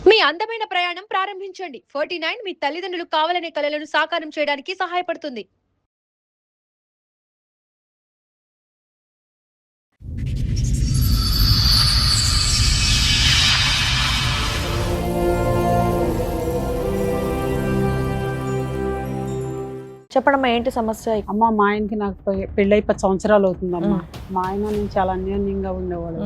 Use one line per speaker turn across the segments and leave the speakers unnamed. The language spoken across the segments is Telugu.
మీ అందమైన ప్రయాణం ప్రారంభించండి. 49 మీ తల్లిదండ్రులు కావాలనే కలలను సాకారం చేయడానికి సహాయపడుతుంది. చెప్పడమ్మా, ఏంటి సమస్య?
అమ్మ, మా ఆయనకి నాకు పెళ్ళై 10 సంవత్సరాలు అవుతుందమ్మా. మా ఆయన నేను చాలా అన్యోన్యంగా ఉండేవాడు.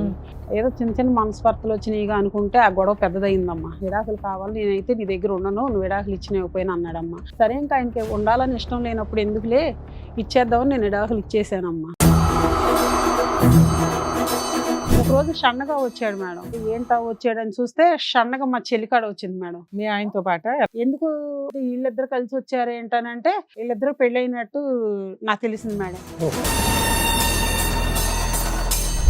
ఏదో చిన్న చిన్న మనస్పర్ధలు వచ్చినాయిగా అనుకుంటే ఆ గొడవ పెద్దదయిందమ్మా. విడాకులు కావాలి, నేనైతే నీ దగ్గర ఉండను, నువ్వు విడాకులు ఇచ్చినకపోయినా అన్నాడమ్మా. సరే, ఇంకా ఆయనకి ఉండాలని ఇష్టం లేనప్పుడు ఎందుకులే ఇచ్చేద్దామని నేను విడాకులు ఇచ్చేసానమ్మా. ఒకరోజు షన్నగా వచ్చాడు మేడం. ఏంటా వచ్చాడని చూస్తే షన్నగా మా చెల్లికాడ వచ్చింది మేడం.
మీ ఆయనతో పాట
ఎందుకు వీళ్ళిద్దరు కలిసి వచ్చారు ఏంటనంటే వీళ్ళిద్దరు పెళ్ళైనట్టు నాకు తెలిసింది మేడం.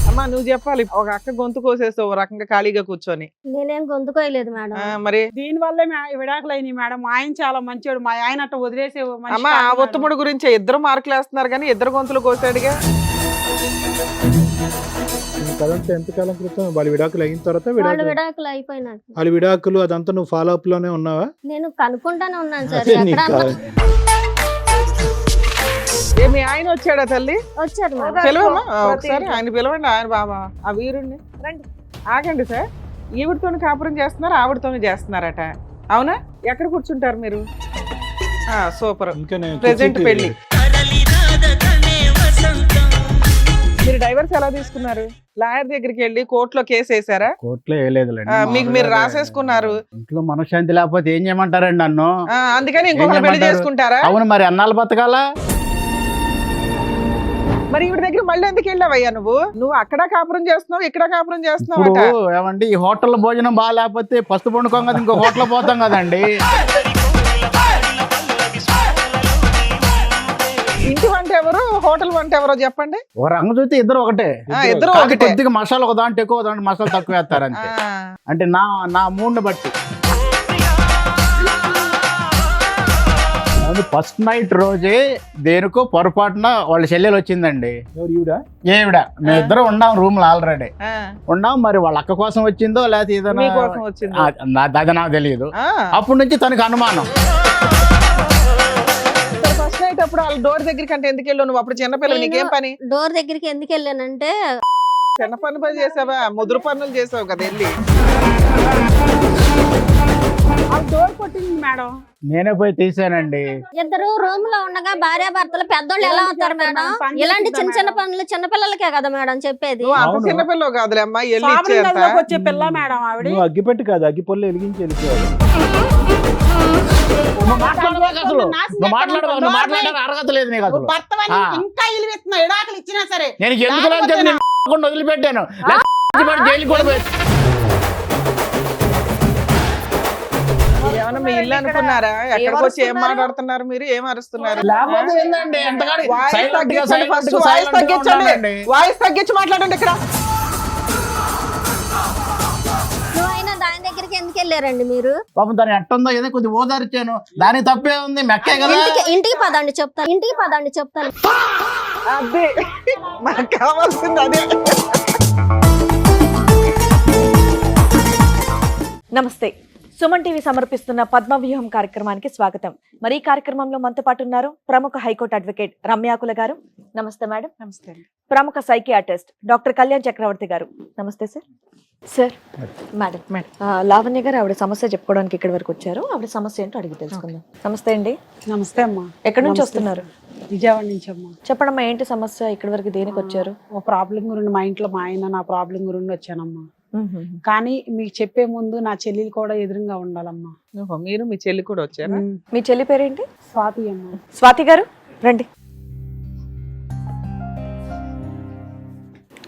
అమ్మా, నువ్వు చెప్పాలి. ఒక అక్క గొంతు కోసేస్తావు ఓ రకంగా ఖాళీగా కూర్చొని.
నేనేం గొంతుకోయలేదు మేడం.
మరి
దీని వల్లే విడాకులు అయినాయి మేడం. మా ఆయన చాలా మంచివాడు. మా ఆయన అట్ట వదిలేసే మనిషి
అమ్మా, ఆ
కాదు మేడం.
ఒత్తుముడు గురించి ఇద్దరు మార్కులు వేస్తున్నారు కానీ ఇద్దరు గొంతులు కోసాడుగా.
కదంతా ఎంతకాలం క్రితం వాళ్ళ విడాకులు అయిన తర్వాత
వాళ్ళు విడాకులు అయిపోయినాక
వాళ్ళ విడాకులు అదంతా నువ్వు ఫాలో అప్ లోనే ఉన్నావా?
నేను కనుక్కుంటానే ఉన్నాను సార్.
అదే నీకు
ఎక్కడ
కావాలి.
మీ ఆయన వచ్చాడా తల్లి?
వచ్చారు మేడం.
పిలవమ్మా ఒకసారి, ఆయన పిలవండి. ఆయన బాబా ఆ వీరుణ్ణి రండి. ఆగండి సార్. ఈవిడతోని కాపురం చేస్తున్నారు, ఆవిడతోని చేస్తున్నారట, అవునా? ఎక్కడ కూర్చుంటారు మీరు? సూపర్.
ఇంకా నేను
ప్రెజెంట్
కిచెన్కి
పెళ్లి. మీరు డైవర్స్ ఎలా తీసుకున్నారు? లాయర్ దగ్గరికి వెళ్ళి కోర్టులో కేసు వేసారా?
కోర్టులో వేయలేదులేండి.
మీకు మీరు రాసేసుకున్నారు.
ఇంట్లో మనశ్శాంతి లేకపోతే ఏం చేయమంటారండి నన్ను?
అందుకని ఇంకొక పెళ్లి
చేయమంటారు?
చేసుకుంటారా?
అవును, మరి అన్నాళ్ళు బతకాలా?
మరి ఈవిడ దగ్గర మళ్ళీ ఎందుకు వెళ్ళావయ్యా నువ్వు అక్కడ కాపురం చేస్తున్నావు, ఇక్కడ కాపురం చేస్తున్నావు
ఇప్పుడు
అట.
ఏమండి, ఈ హోటల్లో భోజనం బాగా లేకపోతే పస్తు పండుకోం కదా, ఇంకో హోటల్ పోతాం కదండి.
ఇంటి వంట ఎవరు, హోటల్ వంట ఎవరో చెప్పండి.
ఒక రంగు చూస్తే ఇద్దరు ఒకటే.
ఇద్దరు
కాదు,
ఒకటే.
కొద్దిగా మసాలా ఒక దాంట్లో ఎక్కువ, దాంట్లో మసాలా తక్కువ వేస్తారు అంతే. అంటే నా మూడ్ని బట్టి. ఫస్ట్ నైట్ రోజే దేనికో పొరపాటున వాళ్ళ చెల్లెలు వచ్చిందండి.
ఎవరు ఈవిడా?
ఏవిడ మేమిద్దరం ఉన్నాం రూమ్ లో ఆల్రెడీ
ఆ,
ఉన్నాం. మరి వాళ్ళ అక్క కోసం వచ్చిందో లేకపోతే ఏదైనా
మీకోసం వచ్చింది.
అది నాకు తెలియదు. అప్పటి నుంచి తనకు అనుమానం.
ఫస్ట్ నైట్ అప్పుడు వాళ్ళ డోర్ దగ్గరికి అంటే ఎందుకు వెళ్ళావు నువ్వు? అప్పుడు చిన్నపిల్లలు, నీకేం పని?
డోర్ దగ్గరికి ఎందుకు వెళ్ళానంటే
చిన్న పని చేసావా? ముదురు పనులు చేసావు కదా వెళ్ళి.
ఆ డోర్ కొట్టింది మేడం.
నేనే పోయి తీసానండి.
ఇద్దరు రూమ్ లో ఉండగా భార్య భర్తలు పెద్దోళ్ళు ఎలా అవుతారు మేడం? ఇలాంటి చిన్న చిన్న పనులు చిన్నపిల్లలకే కదా మేడం చెప్పేది.
నువ్వు అంత
అవును.
చిన్నపిల్లలు కాదులే అమ్మా, వెళ్ళి
సాబరం
ఇచ్చేంత.
గదిలోకి వచ్చే పిల్ల మేడం ఆవిడ.
నువ్వు అగ్గిపెట్టి కాదు, అగ్గిపొల్లు వెలిగించి వెళ్ళిపోయావు.
నువ్వు మాట్లాడడం అర్హత లేదు నీకు అసలు.
ఇంకా ఇల్లు ఇడాకులు ఇచ్చినా సరే
నేను ఎందుకు వదిలిపెట్టాను, జైలు కూడా పోయి.
ఏమన్నా మీ ఇల్లు అనుకున్నారా? ఎక్కడికి వచ్చి ఏం మాట్లాడుతున్నారు మీరు? ఏం అరుస్తున్నారు?
లేకపోతే ఏందండి, ఎంతగానో
వాయిస్
silent గా,
తగ్గించండి,
silent
ఫస్ట్
గా,
వాయిస్
silent గా
తగ్గించండి.
ఉన్నానండి.
వాయిస్ తగ్గించి మాట్లాడండి ఇక్కడ.
నువ్వైనా దాని దగ్గరికి ఎందుకు వెళ్ళారండి మీరు?
పాపం దాని ఎట్టుందో ఏదో కొద్దిగా ఓదార్చాను, దానికి తప్పే ఉంది, మెక్కే కదా.
ఇంటికి పదండి చెప్తాను. ఇంటికి పదండి చెప్తాను.
అదే మనకు కావాల్సింది అదే.
నమస్తే. సుమన్ టీవీ సమర్పిస్తున్న పద్మవ్యూహం కార్యక్రమానికి స్వాగతం. మరి ఈ కార్యక్రమంలో మనతో పాటు ఉన్నారు ప్రముఖ హైకోర్టు అడ్వకేట్ రమ్యాకుల గారు. నమస్తే మేడం.
నమస్తే.
ప్రముఖ సైకియాట్రిస్ట్ డాక్టర్ కళ్యాణ్ చక్రవర్తి గారు. నమస్తే సార్. సార్, మేడం లావణ్య గారు ఆవిడ సమస్య చెప్పుకోవడానికి ఇక్కడి వరకు వచ్చారు. ఆవిడ సమస్య ఏంటో అడిగి తెలుసుకుందాం. నమస్తే అండి.
నమస్తే అమ్మా.
ఎక్కడి నుంచి వస్తున్నారు?
విజయవాడ నుంచి అమ్మా.
చెప్పడమ్మా, ఏంటి సమస్య? ఇక్కడి వరకు దేనికి వచ్చారు?
ఓ ప్రాబ్లం గురించి మా ఇంట్లో మా ఆయన నా ప్రాబ్లం గురించి వచ్చానమ్మా. కానీ మీకు చెప్పే ముందు నా చెల్లెలు కూడా ఎదురుగా ఉండాలమ్మా.
మీరు మీ చెల్లి కూడా వచ్చారా?
మీ చెల్లి పేరేంటి?
స్వాతి అమ్మా.
స్వాతి గారు రండి.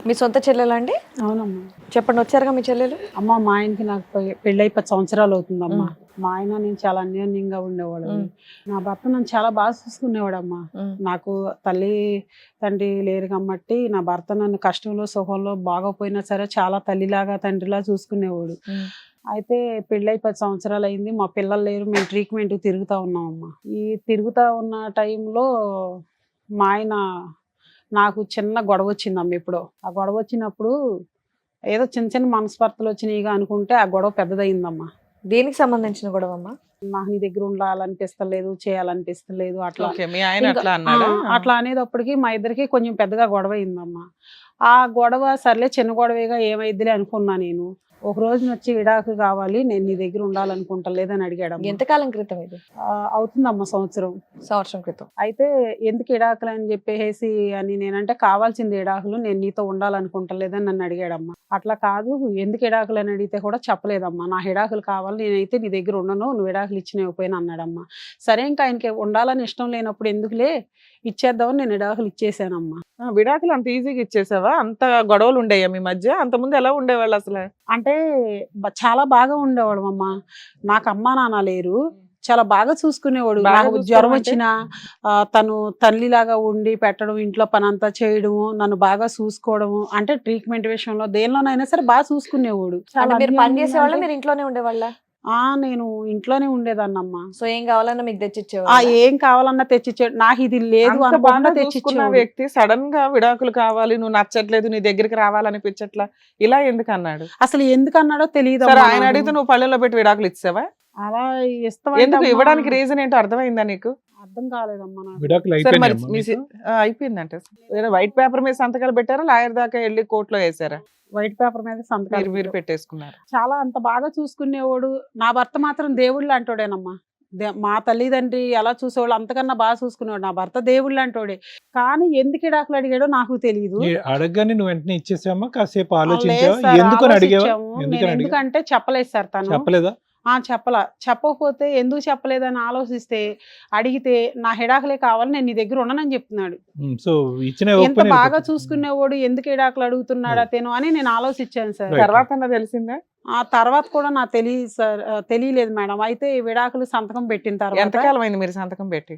మీ సొంత చెల్లెలా అండి?
అవునమ్మా.
చెప్పండి, వచ్చారుగా మీ చెల్లెలు.
అమ్మ, మా ఆయనకి నాకు పెళ్ళై 10 సంవత్సరాలు అవుతుందమ్మా. మా ఆయన నేను చాలా అన్యోన్యంగా ఉండేవాడు. నా భర్త నన్ను చాలా బాగా చూసుకునేవాడమ్మా. నాకు తల్లి తండ్రి లేరు కాబట్టి నా భర్త నన్ను కష్టంలో సుఖంలో బాగోపోయినా సరే చాలా తల్లిలాగా తండ్రిలా చూసుకునేవాడు. అయితే పెళ్ళై 10 సంవత్సరాలు అయింది. మా పిల్లలు లేరు. మేము ట్రీట్మెంట్ తిరుగుతూ ఉన్నామమ్మా. ఈ తిరుగుతూ ఉన్న టైంలో మా ఆయన నాకు చిన్న గొడవ వచ్చిందమ్మ. ఎప్పుడో ఆ గొడవ వచ్చినప్పుడు ఏదో చిన్న చిన్న మనస్పర్ధలు వచ్చినాయిగా అనుకుంటే ఆ గొడవ పెద్దదయిందమ్మా.
దేనికి సంబంధించిన గొడవ అమ్మా?
నాకు నీ దగ్గర ఉండాలనిపిస్తలేదు, చేయాలనిపిస్తలేదు అట్లా.
ఓకే, మీ ఆయన
ఇంకా,
అట్లా అన్నాడా?
అట్లా అనేటప్పటికి మా ఇద్దరికి కొంచెం పెద్దగా గొడవ అయిందమ్మా. ఆ గొడవ సర్లే చిన్న గొడవేగా ఏమైద్దిలే అనుకున్నా నేను. ఒక రోజు వచ్చి విడాకు కావాలి, నేను నీ దగ్గర ఉండాలనుకుంటలేదని అడిగాడు.
ఎంతకాలం క్రితం ఇది?
అవుతుందమ్మా
సంవత్సరం క్రితం.
అయితే ఎందుకు విడాకులు అని చెప్పేసి అని నేనంటే కావాల్సింది విడాకులు, నేను నీతో ఉండాలనుకుంటలేదని నన్ను అడిగాడమ్మా. అట్లా కాదు, ఎందుకు విడాకులు అని అడిగితే కూడా చెప్పలేదమ్మా. నా విడాకులు కావాలి, నేనైతే నీ దగ్గర ఉండను, నువ్వు విడాకులు ఇచ్చినకపోయినా అన్నాడమ్మా. సరే ఇంకా ఆయనకి ఉండాలని ఇష్టం లేనప్పుడు ఎందుకులే ఇచ్చేద్దామని నేను విడాకులు ఇచ్చేసానమ్మా.
విడాకులు అంత ఈజీగా ఇచ్చేసావా? అంత గొడవలు ఉండేయా మీ మధ్య? అంత ముందు ఎలా ఉండేవాళ్ళు అసలు?
అంటే చాలా బాగా ఉండేవాడు అమ్మా. నాకు అమ్మా నాన్న లేరు, చాలా బాగా చూసుకునేవాడు.
బాగా
నాకు
చూసుకోవడం
జ్వరం
అంటే?
వచ్చినా తను తల్లిలాగా ఉండి పెట్టడం, ఇంట్లో పని అంతా చేయడము, నన్ను బాగా చూసుకోవడము, అంటే ట్రీట్మెంట్ విషయంలో దేనిలోనైనా సరే బాగా చూసుకునేవాడు.
అంటే మీరు పని
అన్యోన్యంగా
చేసేవాళ్ళ,
అంటే-
మీరు ఇంట్లోనే ఉండేవాళ్ళ?
నేను ఇంట్లోనే ఉండేదాన్నమ్మా.
సో ఏం కావాలన్నా మీకు
ఆ
తెచ్చిచ్చేవాళ్ళ?
ఏం కావాలన్నా తెచ్చిచ్చాడు. నాకు ఇది లేదు
అంత
అనకుండా
బాగా చూసుకున్న
తెచ్చిచ్చేవాడు.
వ్యక్తి సడన్ గా విడాకులు కావాలి, నువ్వు నచ్చట్లేదు, నీ దగ్గరికి రావాలనిపించట్లా, ఇలా ఎందుకు అన్నాడు?
అసలు ఎందుకు అన్నాడో తెలియదు.
సరే, ఆయన అడిగితే నువ్వు పళ్ళలో పెట్టి విడాకులు ఇచ్చావా?
అలా
ఎందుకు
ఇస్తాం
ఇవ్వడానికి రీజన్ ఏంటో అర్థమైందా నీకు?
అర్థం కాలేదమ్మా నాకు.
విడాకులు
సరే మరి
అయిపోయినాయమ్మా మీకు?
అయిపోయిందంటే వైట్ పేపర్ మీద సంతకాలు పెట్టారా, లాయర్ దాకా వెళ్ళి కోర్టులో వేసారా?
వైట్ పేపర్ మీద సంతకాలు
మీరు పెట్టేసుకున్నారు.
చాలా అంత బాగా చూసుకునేవాడు. నా భర్త మాత్రం దేవుళ్ళు అంటోడేనమ్మా. మా తల్లిదండ్రి ఎలా చూసేవాళ్ళు అంతకన్నా బాగా చూసుకునేవాడు. నా భర్త దేవుళ్ళు అంటోడే. కానీ ఎందుకు విడాకులు అడిగాడో నాకు తెలియదు.
అడగగానే నువ్వు వెంటనే ఇచ్చేసామా? కాసేపు ఆలోచించావా? ఎందుకని అడిగావా? ఎందుకని అడిగా?
ఎందుకంటే చెప్పలేదు సార్ తను.
చెప్పలేదా?
చెప్పకపోతే ఎందుకు చెప్పలేదని ఆలోచిస్తే అడిగితే నా విడాకులే కావాలి, నేను నీ దగ్గర ఉండనని చెప్తున్నాడు.
సో ఇచ్చిన
ఎంత బాగా చూసుకునేవాడు, ఎందుకు విడాకులు అడుగుతున్నాడు అతను అని నేను ఆలోచించాను సార్.
Right.
తర్వాత తెలిసిందా?
ఆ తర్వాత కూడా నాకు తెలియదు సార్, తెలియలేదు మేడం. అయితే ఈ విడాకులు సంతకం పెట్టిన తర్వాత
ఎంతకాలం అయింది మీరు సంతకం పెట్టి?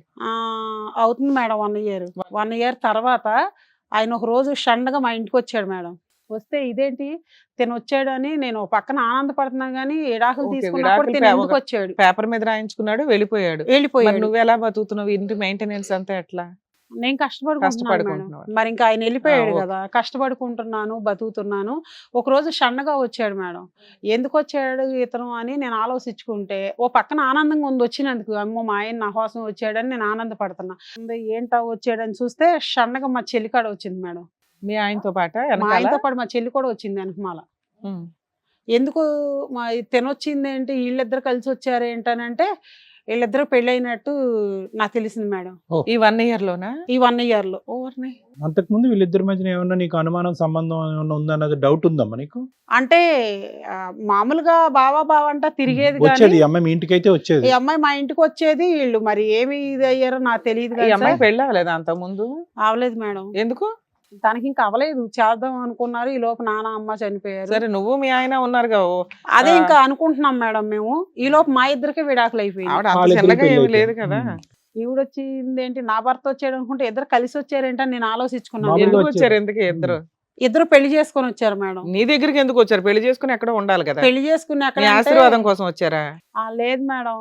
అవుతుంది మేడం 1 year తర్వాత ఆయన ఒక రోజు షండగా మా ఇంటికి వచ్చాడు మేడం. వస్తే ఇదేంటి తిను వచ్చాడని నేను ఒక పక్కన ఆనందపడుతున్నా గానీ విడాకులు
ఓకే,
తీసుకున్నప్పుడు
విడాకులు
తిను ఎందుకు వచ్చాడు?
పేపర్ మీద రాయించుకున్నాడు, వెళ్ళిపోయాడు. మరి నువ్వు ఎలా బతుకుతున్నావు? ఇంటి మెయింటెనెన్స్ అంతా ఎట్లా?
నేను కష్టపడుకుంటున్నాను మేడం. మరి ఇంకా ఆయన వెళ్ళిపోయాడు కదా, కష్టపడుకుంటున్నాను, బతుకుతున్నాను. ఒక రోజు షన్నగా వచ్చాడు మేడం. ఎందుకు వచ్చాడు ఇతను అని నేను ఆలోచించుకుంటే ఓ పక్కన ఆనందంగా ఉంది వచ్చినందుకు. అమ్మో మా ఆయన నా కోసం వచ్చాడని నేను ఆనందపడుతున్నా. ఏంటా వచ్చాడని చూస్తే షన్నగా మా చెల్లికాడ వచ్చింది మేడం.
మీ ఆయనతో పాట
మా ఆయనతో పాటు మా చెల్లి కూడా వచ్చింది వెనకమాల. ఎందుకు మా తినొచ్చింది ఏంటి, వీళ్ళిద్దరు కలిసి వచ్చారు ఏంటనంటే వీళ్ళిద్దరు పెళ్ళైనట్టు నాకు తెలిసింది మేడం.
ఈ 1 year లోనా?
ఈ 1 year లో.
అంతకుముందు వీళ్ళిద్దరి మధ్యన ఏమన్నా నీకు అనుమానం, సంబంధం ఏమన్నా ఉందన్నది డౌట్ ఉందమ్మా నీకు?
అంటే మామూలుగా బావా అంట తిరిగేది
వచ్చేది
కానీ
ఈ అమ్మాయి మీ ఇంటికి అయితే వచ్చేది.
ఈ అమ్మాయి మా ఇంటికి వచ్చేది. వీళ్ళు మరి ఏమి ఇది అయ్యారో నాకు తెలియదు.
ఈ అమ్మాయి పెళ్ళి అవ్వలేదా అంత ముందు?
అవలేదు మేడం.
ఎందుకు?
తనకి ఇంకా అవలేదు, చేద్దాం అనుకున్నారు. ఈ లోపు నాన్న అమ్మ చనిపోయారు.
సరే, నువ్వు మీ ఆయన ఉన్నారుగా.
అదే ఇంకా అనుకుంటున్నాం మేడం మేము. ఈ లోపు మా ఇద్దరికి విడాకులు అయిపోయింది.
ఆవిడ అంత
వాళ్ళిద్దరికీ
చిన్నగా ఏమీ
పెళ్ళి
లేదు
అయిపోయింది.
కదా.
ఈవిడొచ్చింది ఏంటి, నా భర్త వచ్చాడు అనుకుంటే ఇద్దరు కలిసి వచ్చారేంటని నేను ఆలోచించుకున్నాను.
మామూలుగా
ఎందుకు
వచ్చారు.
వచ్చారు? ఎందుకు ఇద్దరు?
ఇద్దరు పెళ్లి చేసుకొని వచ్చారు మేడం.
నీ దగ్గరికి ఎందుకు వచ్చారు? పెళ్లి చేసుకుని ఎక్కడ ఉండాలి కదా.
పెళ్లి చేసుకుని అక్కడ
నీ ఆశీర్వాదం కోసం వచ్చారా?
లేదు మేడం.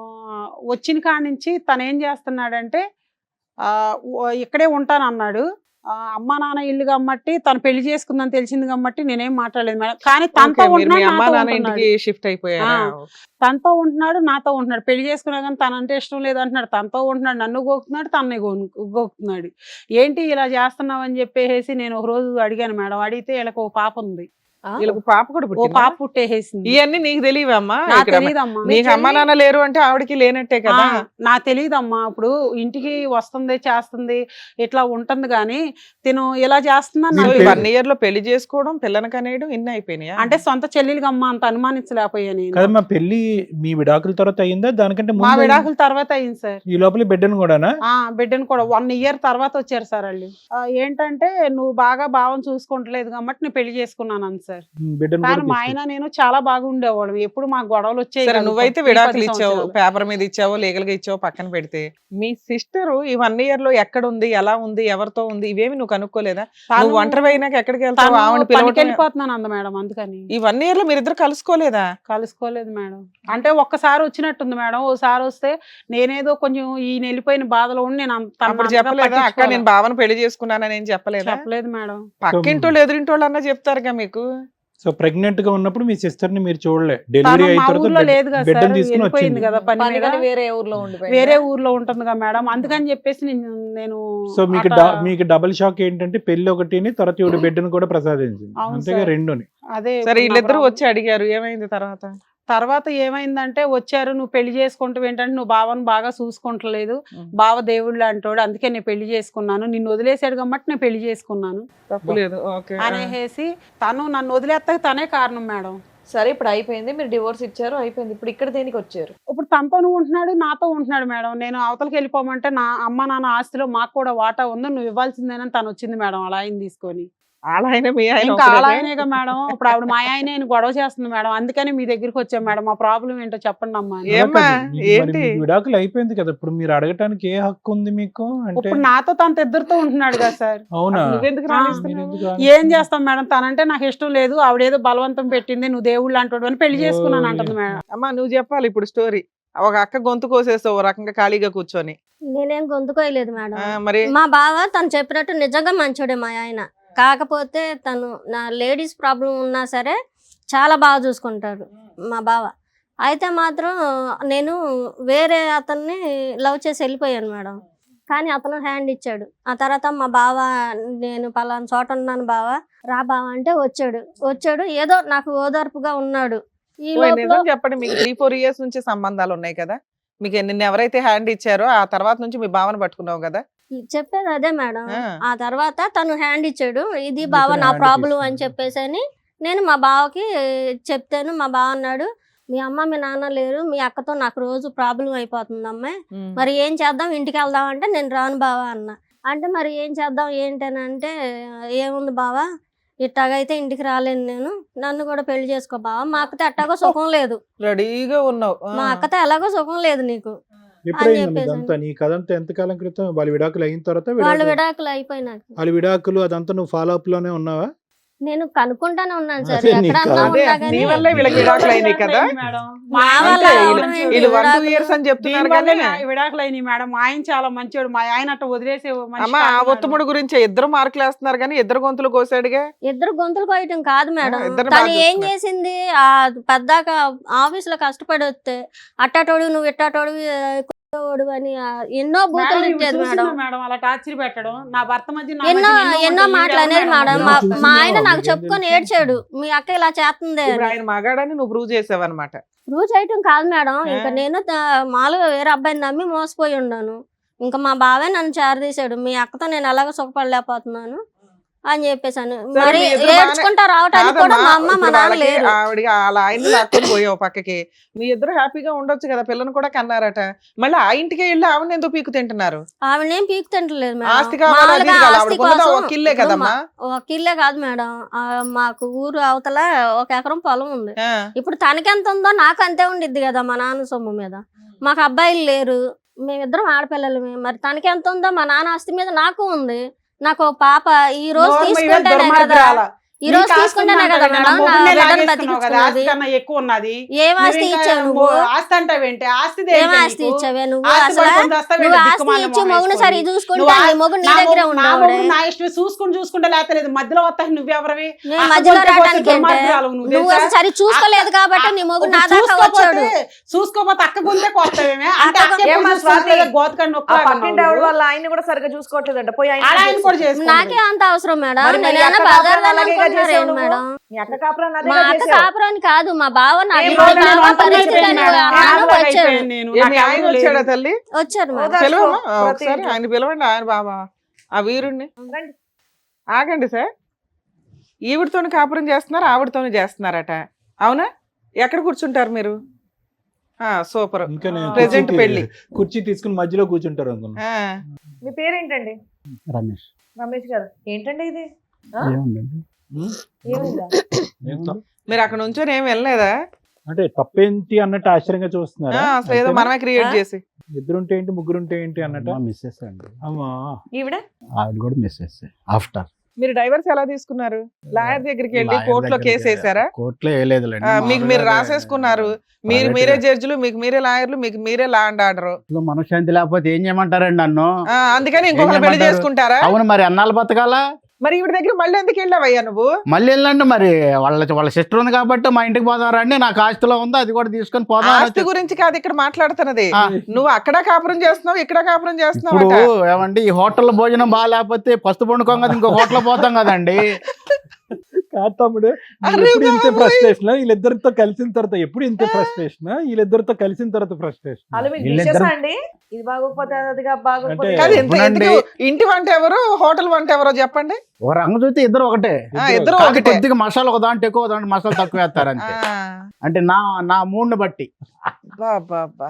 వచ్చిన కాడ నుంచి తను ఏం చేస్తున్నాడంటే ఇక్కడే ఉంటాను అన్నాడు. అమ్మా నాన్న ఇల్లు కమ్మట్టి తను పెళ్లి చేసుకుందని తెలిసింది కాబట్టి నేనేం మాట్లాడలేదు మేడం. కానీ తనతో
ఓకే, మీరు మీ అమ్మా నాన్న
ఉంటున్నాడు,
ఇంటికి షిఫ్ట్ అయిపోయారా?
తనతో ఉంటున్నాడు, నాతో ఉంటున్నాడు. పెళ్లి చేసుకున్నా కానీ తనంటే ఇష్టం లేదు అంటున్నాడు. తనతో ఉంటున్నాడు, నన్ను గోకుతున్నాడు, తనని గోకుతున్నాడు. ఏంటి ఇలా చేస్తున్నావు అని చెప్పేసి నేను ఒక రోజు అడిగాను మేడం. అడిగితే వీళ్ళకి ఒక పాప ఉంది.
వీళ్ళకి పాప కూడా
ఓ
పుట్టిందా?
పాప పుట్టేసింది.
ఇవన్నీ నీకు తెలియవమ్మా?
నాకు
ఇక్కడ
తెలియదమ్మా.
నీకు అమ్మా నాన్న లేరు అంటే ఆవిడకి లేనట్టే కదా.
నాకు తెలియదమ్మా. ఇప్పుడు ఇంటికి వస్తుంది, చేస్తుంది, ఇట్లా ఉంటుంది కానీ తిను ఇలా చేస్తున్నా
మీరు
నాకు
పెళ్లి-
1 year లో పెళ్లి చేసుకోవడం, పిల్లని కనేయడం, ఇన్ని అయిపోయినాయా?
అంటే సొంత చెల్లెలుగా అమ్మ అంత అనుమానించలేకపోయా నేను.
కదమ్మా, పెళ్లి మీ విడాకుల తర్వాత అయిందా? దానికంటే
మా
ముందు
విడాకుల తర్వాత అయింది సార్.
ఈ లోపల బిడ్డను కూడానా?
బిడ్డను కూడా 1 year తర్వాత వచ్చారు సార్ వాళ్ళు. ఏంటంటే నువ్వు బాగా భావం చూసుకుంటలేదు కాబట్టి నేను పెళ్లి చేసుకున్నాను అని సార్.
బిడ్డను
కానీ
కూడా
మా ఆయన నేను చాలా బాగా ఉండేవాడు. ఎప్పుడు మా గొడవలు వచ్చాయి
సరే,
కాదు.
నువ్వైతే
10
విడాకులు ఇచ్చావు,
సంవత్సరాలు.
పేపర్ మీద ఇచ్చావో, లీగల్ గా ఇచ్చావో పక్కన పెడితే, మీ సిస్టర్ ఈ 1 year లో ఎక్కడ ఉంది, ఎలా ఉంది, ఎవరితో ఉంది, ఇవేమి నువ్వు కనుక్కోలేదా?
తను-
నువ్వు ఒంటరి అయినాక ఎక్కడికి వెళ్తావు?
తను
ఆవిడ
పనికి
పిలవటం.
వెళ్ళిపోతున్నాను అంద మేడం. అందుకని
ఈ 1 year లో మీరిద్దరు కలుసుకోలేదా?
కలుసుకోలేదు మేడం. అంటే ఒక్కసారి వచ్చినట్టుంది మేడం. ఓసారి వస్తే నేనేదో కొంచెం ఈయన వెళ్ళిపోయిన బాధలో ఉండి నేను
అప్పుడు చెప్పలేదా? అక్క, నేను భావన పెళ్లి చేసుకున్నానని ఏం చెప్పలేదా?
చెప్పలేదు మేడం.
పక్కింటోళ్ళు ఎదురింటోళ్ళు అన్నా చెప్తారుగా మీకు.
సో ప్రెగ్నెంట్ గా ఉన్నప్పుడు మీ సిస్టర్ ని మీరు చూడలే,
తను
డెలివరీ అయిన
మా ఊర్లో
తర్వాత
లేదు కదా
బిడ్డను
సార్,
తీసుకుని
వెళ్ళిపోయింది
వచ్చింది.
కదా పని మీద.
పని వేరే ఊర్లో ఉండిపోయిందా?
వేరే ఊర్లో ఉంటుంది కదా మేడం, అందుకని చెప్పేసి నేను
సో మీకు
అట్లా-
మీకు డబుల్ షాక్ ఏంటంటే పెళ్లి ఒకటిని తర్వాత ఈవిడ బిడ్డను కూడా ప్రసాదించింది,
అవును
అంతేగా
సార్.
రెండుని.
అదే
సరే
ఇప్పుడు నా
వీళ్ళిద్దరూ
ప్రాబ్లం.
వచ్చి అడిగారు, ఏమైంది
తర్వాత ఏమైందంటే వచ్చారు, నువ్వు పెళ్లి చేసుకుంటావు ఏంటంటే నువ్వు బావని బాగా చూసుకుంటలేదు, బావ దేవుళ్ళు అంటాడు, అందుకే నేను పెళ్లి చేసుకున్నాను, నిన్ను వదిలేసాడు కాబట్టి నేను పెళ్లి చేసుకున్నాను
తప్పులేదు. ఓకే.
అనేసి తను నన్ను వదిలేస్తాక తనే కారణం మేడం.
సరే ఇప్పుడు అయిపోయింది, మీరు డివోర్స్ ఇచ్చారు, అయిపోయింది. ఇప్పుడు ఇక్కడ దేనికి వచ్చారు?
ఇప్పుడు తనతో ఉంటున్నాడు, నాతో ఉంటున్నాడు మేడం. నేను అవతలకి వెళ్ళిపోమంటే నా అమ్మ నాన్న ఆస్తిలో మాకు కూడా వాటా ఉంది, నువ్వు ఇవ్వాల్సిందేనని తను వచ్చింది మేడం అలా ఆయన తీసుకొని.
వాళ్ళ ఆయన మీ ఆయన
ఇంకా
ఒకరేనా?
అలా ఆయనేగా మేడం, ఇప్పుడు ఆవిడ మా ఆయనే గొడవ చేస్తుంది మేడం, అందుకని మీ దగ్గరికి వచ్చాం మేడం, మా ప్రాబ్లం ఏంటో చెప్పండి అమ్మా అని.
ఏమ్మా,
అలా కాదు, మీకు మరి
ఏంటి?
మీకు విడాకులు అయిపోయింది కదా, ఇప్పుడు మీరు అడగటానికి ఏ హక్కు ఉంది మీకు అంటే?
ఇప్పుడు నాతో తన ఇద్దరితో ఉంటున్నాడు కదా సార్.
అవునా,
నువ్వెందుకు
మీరు
రాణిస్తున్నావు?
ఎందుకు
ఏం
ఆలోచిస్తున్నారు?
చేస్తాం మేడం, తనంటే నాకు ఇష్టం లేదు, ఆవిడేదో బలవంతం పెట్టింది, నువ్వు దేవుళ్ళు అంటాడు అని పెళ్లి చేసుకున్నాను అంటుంది మేడం.
అమ్మా నువ్వు చెప్పాలి ఇప్పుడు స్టోరీ. ఒక అక్క గొంతు కోసేస్తావు ఓ రకంగా ఖాళీగా కూర్చొని.
నేనేం గొంతుకోయలేదు మేడం.
మరి
మా బావ తను చెప్పినట్టు నిజంగా మంచోడే మా ఆయన. కాకపోతే తను నా లేడీస్ ప్రాబ్లం ఉన్నా సరే చాలా బాగా చూసుకుంటాడు మా బావ. అయితే మాత్రం నేను వేరే అతన్ని లవ్ చేసి వెళ్ళిపోయాను మేడం, కానీ అతను హ్యాండ్ ఇచ్చాడు. ఆ తర్వాత మా బావ, నేను పలానా చోట ఉన్నాను బావ, రా బావ అంటే వచ్చాడు ఏదో నాకు ఓదార్పుగా ఉన్నాడు. ఈ
ఓయ్
లోపల
నిజం చెప్పండి, మీకు 3-4 ఇయర్స్ నుంచి సంబంధాలు ఉన్నాయి కదా, మీకు నిన్న ఎవరైతే హ్యాండ్ ఇచ్చారో ఆ తర్వాత నుంచి మీ భావన పట్టుకున్నావు కదా.
చెప్పేది అదే మేడం.
ఆ.
ఆ తర్వాత తను హ్యాండ్ ఇచ్చాడు, ఇది బావ
ఇతను
నా
hand
ప్రాబ్లం
తీసుకున్నాడు.
అని చెప్పేసి అని నేను మా బావకి చెప్తాను. మా బావ అన్నాడు, మీ అమ్మ మీ నాన్న లేరు, మీ అక్కతో నాకు రోజు ప్రాబ్లం అయిపోతుంది అమ్మాయి,
ఉమ్.
మరి ఏం చేద్దాం, ఇంటికి వెళ్దాం అంటే నేను రాను బావా అన్న. అంటే మరి ఏం చేద్దాం ఏంటనంటే, ఏముంది బావా ఇట్టాగైతే ఇంటికి రాలేను నేను, నన్ను కూడా పెళ్లి చేసుకో బావా, మా అక్కతో ఎట్టాగో సుఖం లేదు,
రెడీగా ఉన్నావు.
మా అక్కతో ఎలాగో సుఖం లేదు నీకు
ఎప్పుడైంది
చెప్పేసి
ఇదంతా? నీ కథంతా ఎంతకాలం క్రితం? వాళ్ళ విడాకులు అయిన తర్వాత
వాళ్ళు విడాకులు అయిపోయినాక
వాళ్ళ విడాకులు అదంతా నువ్వు ఫాలో అప్ లోనే ఉన్నావా?
నేను కనుక్కుంటానే ఉన్నాను సార్,
అదే నీకు
ఎక్కడన్నా
అదే
ఉన్నా
నీ
కానీ
వల్లే వీళ్ళకి విడాకులు అయినాయి కదా.
మేడం
మా వల్ల
అంతే,
అవడం ఏంటి,
వీళ్ళు 1-2
విడాకులు?
ఇయర్స్ అని చెప్తున్నారు
దీనివల్లే
కానీ
నా విడాకులు అయినాయి మేడం. మా ఆయన చాలా మంచివాడు, మా ఆయన అట్ట వదిలేసే మనిషి
అమ్మ ఆ
కాదు మేడం.
ఒత్తుముడు గురించి ఇద్దరు మార్కులు వేస్తున్నారు కానీ ఇద్దరు గొంతులు కోసాడుగా.
ఇద్దరు గొంతులు కోయటం కాదు మేడం,
ఇద్దరు
తను
బాగా
ఏం
చూసుకున్నారు.
చేసింది, ఆ పెద్దాక ఆఫీస్ లో కష్టపడి వస్తే అట్టాటోడు నువ్వు ఇట్టాటోడు అని ఎన్నో
మేడం,
బూతులు
ఇవి
ఇచ్చేది
చూసిందా
మేడం,
మేడం అలా టార్చర్ పెట్టడం, నా భర్త మధ్య నా
ఎన్నో
మధ్య
ఎన్నో
ఉంటాయి.
మాటలు అనేది
ఈవిడ
మేడం.
ఎవరు
మా
మేడం?
మా ఆయన నాకు
మీకేం
చెప్పుకొని
తెలుసు?
ఏడ్చాడు, మీ అక్క ఇలా చేస్తుంది
ఇప్పుడు
అని.
ఆయన మగాడని నువ్వు ప్రూవ్ చేసావన్నమాట.
ప్రూవ్ చేయటం కాదు మేడం,
ఆ.
ఇంకా నేను మామూలుగా వేరే అబ్బాయిని నమ్మి మోసపోయి ఉన్నాను. ఇంకా మా బావే నన్ను చేరదీశాడు, మీ అక్కతో నేను ఎలాగో సుఖపడలేకపోతున్నాను అని చెప్పేసాను.
సరే,
మరి
మీ ఇద్దరు
ఏడ్చుకుంటా రావటానికి కూడా
కాదమ్మా,
మా అమ్మ మా
ఇప్పుడు
నాన్న
వాళ్ళకి
లేరు.
ఆవిడ అలా ఆయన్ని లాక్కొని పోయావు పక్కకి, మీ ఇద్దరు హ్యాపీగా ఉండొచ్చు కదా, పిల్లని కూడా కన్నారట. మళ్ళీ ఆ ఇంటికే వెళ్ళి ఆవిడ ఎందుకు పీకు తింటున్నారు?
ఆవిడేం పీకు తింటలేదు
ఆస్తి
మేడం,
కావాలి, అది
మామూలుగా
కావాలి,
ఆస్తి
ఆవిడకు ఉన్నది
కోసం
ఒక ఇల్లే
ఇప్పుడు
కదమ్మా.
ఒక ఇల్లే కాదు మేడం, మాకు ఊరు అవతల 1 ఎకరం పొలం ఉంది.
ఆ,
ఇప్పుడు తనకెంత ఉందో నాకు అంతే ఉండిద్ది కదా మా నాన్న సొమ్ము మీద. మాకు అబ్బాయిలు లేరు, మేమిద్దరం ఆడపిల్లలమే, మరి తనకెంత ఉందో మా నాన్న ఆస్తి మీద నాకు ఉంది. నాకు ఒక పాప ఈ రోజు
నోరు మీద
తీసుకుంటేనే కదా,
దుర్మార్గురాలా.
ఈ రోజు
నీకు ఆస్తి
తీసుకుంటేనే
ఉందంటావు
కదా
ఏంటి?
మేడం నా
మొగుడినే
బిడ్డను
లాగేస్తున్నావు కదా, ఆస్తి
బతికించుకున్నది.
కన్నా ఎక్కువ ఉన్నది.
ఏం ఆస్తి
నువ్వు ఇంకా
ఇచ్చావు నువ్వు,
ఆస్తి అంటావేంటి? ఆస్తి
ఏం ఆస్తి ఇచ్చావే నువ్వు,
ఆస్తి
అసలు
పడుకొని వస్తావేంటి
నువ్వు ఆస్తి
దిక్కుమాలిన
ఇచ్చి
మొహం
మొగుడు సరి
వేసుకొని?
చూసుకుంటే
నువ్వు
నీ మొగుడు నీ దగ్గరే ఉండేవాడే.
నా ఇష్టం చూసుకుంటే లేతలేదు, మధ్యలో వస్తాయి నువ్వెవరివి?
నేను
అసలు
మధ్యలో
కొట్టే
రావడానికి ఏంటే?
దుర్మార్గురాలు నువ్వు
నువ్వు
తెలుసా?
అసలు సరి చూసుకోలేదు కాబట్టి నీ మొగుడు నా దాకా వచ్చాడు.
చూసుకోపోతే అక్క గుంతే కొత్తవేమే అంటే
అక్క
అక్క
ఏమ్మా స్వాతి?
గోతకండి
ఆ పక్కింటి ఆవిడ వాళ్ళ ఆయన్ని కూడా సరిగ్గా చూసుకోవట్లేదంట, పోయి ఆయన
ఆయన కూడా చేసుకుంటాడు.
నాకే అంత అవసరం మేడం,
మరి
నేను
మీ
ఏమన్నా
అక్క
బజార్
కాపురం అలాగే
వెళ్ళాలనుకుంటున్నారా
చేసావు
ఏంటి
నువ్వు?
మేడం?
మీ అక్క కాపురాన్ని అదే
మా అక్క
చేసావు.
కాపురాన్ని కాదు, మా బావ నాకు
ఏం
మా
రోజు నేను
బావ
వంట
పరిస్థితి
చేసి
అని
పెట్టాను.
అన్నాను, వచ్చాడు
ఏ, మీ ఆయన వచ్చాడా తల్లి?
వచ్చాడు మేడం.
ఓదా.
పిలవమ్మా
ప్రతి
ఒకసారి,
ఇంట్లో.
ఆయన పిలవండి, ఆయన బాబా ఆ వీరుణ్ణి.
రండి.
ఆగండి సార్, ఈవిడతోని కాపురం చేస్తున్నారు, ఆవిడతోని చేస్తున్నారట, అవునా? ఎక్కడ కూర్చుంటారు మీరు? సూపర్.
ఇంకా నేను
Present పెళ్లి.
కుర్చీ తీసుకుని మధ్యలో కూర్చుంటారు అనుకున్నా.
మీ పేరేంటండి?
రమేష్
రమేష్ గారు. ఏంటండి ఇది? ఆ?
ఏముందండి?
ఉమ్,
ఏమిందా?
ఏం తప్పు?
మీరు అక్కడ నుంచొని ఏం వెళ్ళలేదా?
అంటే తప్పేంటి అన్నట్టు ఆశ్చర్యంగా చూస్తున్నారా?
అసలు ఏదో మనమే క్రియేట్
ఆ?
చేసి.
ఇద్దరుంటే ఏంటి, ముగ్గురుంటే ఏంటి అన్నట్టు.
మా మిస్సెస్ అండి,
అమ్మా,
ఈవిడ
ఆవిడ కూడా మిస్సెస్ ఆఫ్టర్
మీరు డైవర్స్ ఎలా తీసుకున్నారు? లాయర్ దగ్గరికి వెళ్ళి కోర్టులో కేసు వేసారా?
కోర్టులో వేయలేదు.
మీకు మీరు రాసేసుకున్నారు, మీరే జడ్జిలు, మీకు మీరే లాయర్లు, మీకు మీరే లా అండ్ ఆర్డర్.
మనశ్శాంతి లేకపోతే ఏం చేయమంటారండి నన్ను?
అందుకని ఇంకొకరు పెళ్లి చేసుకుంటారా?
అవును, మరి అన్నాళ్ళు బతకాలా?
మరి ఈవిడ దగ్గర మళ్ళీ ఎందుకు వెళ్ళావయ్యా నువ్వు?
మళ్ళీ వెళ్ళండి మరి వాళ్ళ సిస్టర్ ఉంది కాబట్టి మా ఇంటికి పోదాం రండి, నాకు ఆస్తిలో ఉంది అది కూడా తీసుకొని పోదాం అని
ఆస్తి గురించి కాదు ఇక్కడ మాట్లాడుతున్నది.
ఆ.
నువ్వు అక్కడ కాపురం చేస్తున్నావు, ఇక్కడ కాపురం చేస్తున్నావు
ఇప్పుడు
అట.
ఏమండి ఈ హోటల్ భోజనం బాగాలేకపోతే పస్తు పండుకోం కదా ఇంకో హోటల్ పోతాం కదండి.
కాదు తమ్ముడు,
అరే
ఎప్పుడు ఇంత
బాబోయ్.
ఫ్రస్ట్రేషన్, వీళ్ళిద్దరితో కలిసిన తర్వాత ఎప్పుడు ఇంత ఫ్రస్ట్రేషన్, వీళ్ళిద్దరితో కలిసిన తర్వాత ఫ్రస్ట్రేషన్.
అలా మీకు
వీళ్ళిద్దరు-
విషయసా అండి? ఇది బాగోకపోతే అదిగా బాగోకపోతే
అంటే-
కాదు ఎంత
అవునండి.
ఎందుకు ఇంటి వంట ఎవరు హోటల్ వంట ఎవరో చెప్పండి.
ఒక రంగు చూస్తే ఇద్దరు ఒకటే,
ఇద్దరు
కాదు
ఒకటే.
కొద్దిగా మసాలా ఒక దాంట్లో ఎక్కువ ఒక దాంట్లో మసాలా తక్కువ వేస్తారు అంతే. అంటే నా మూడ్ని బట్టి.
బాబా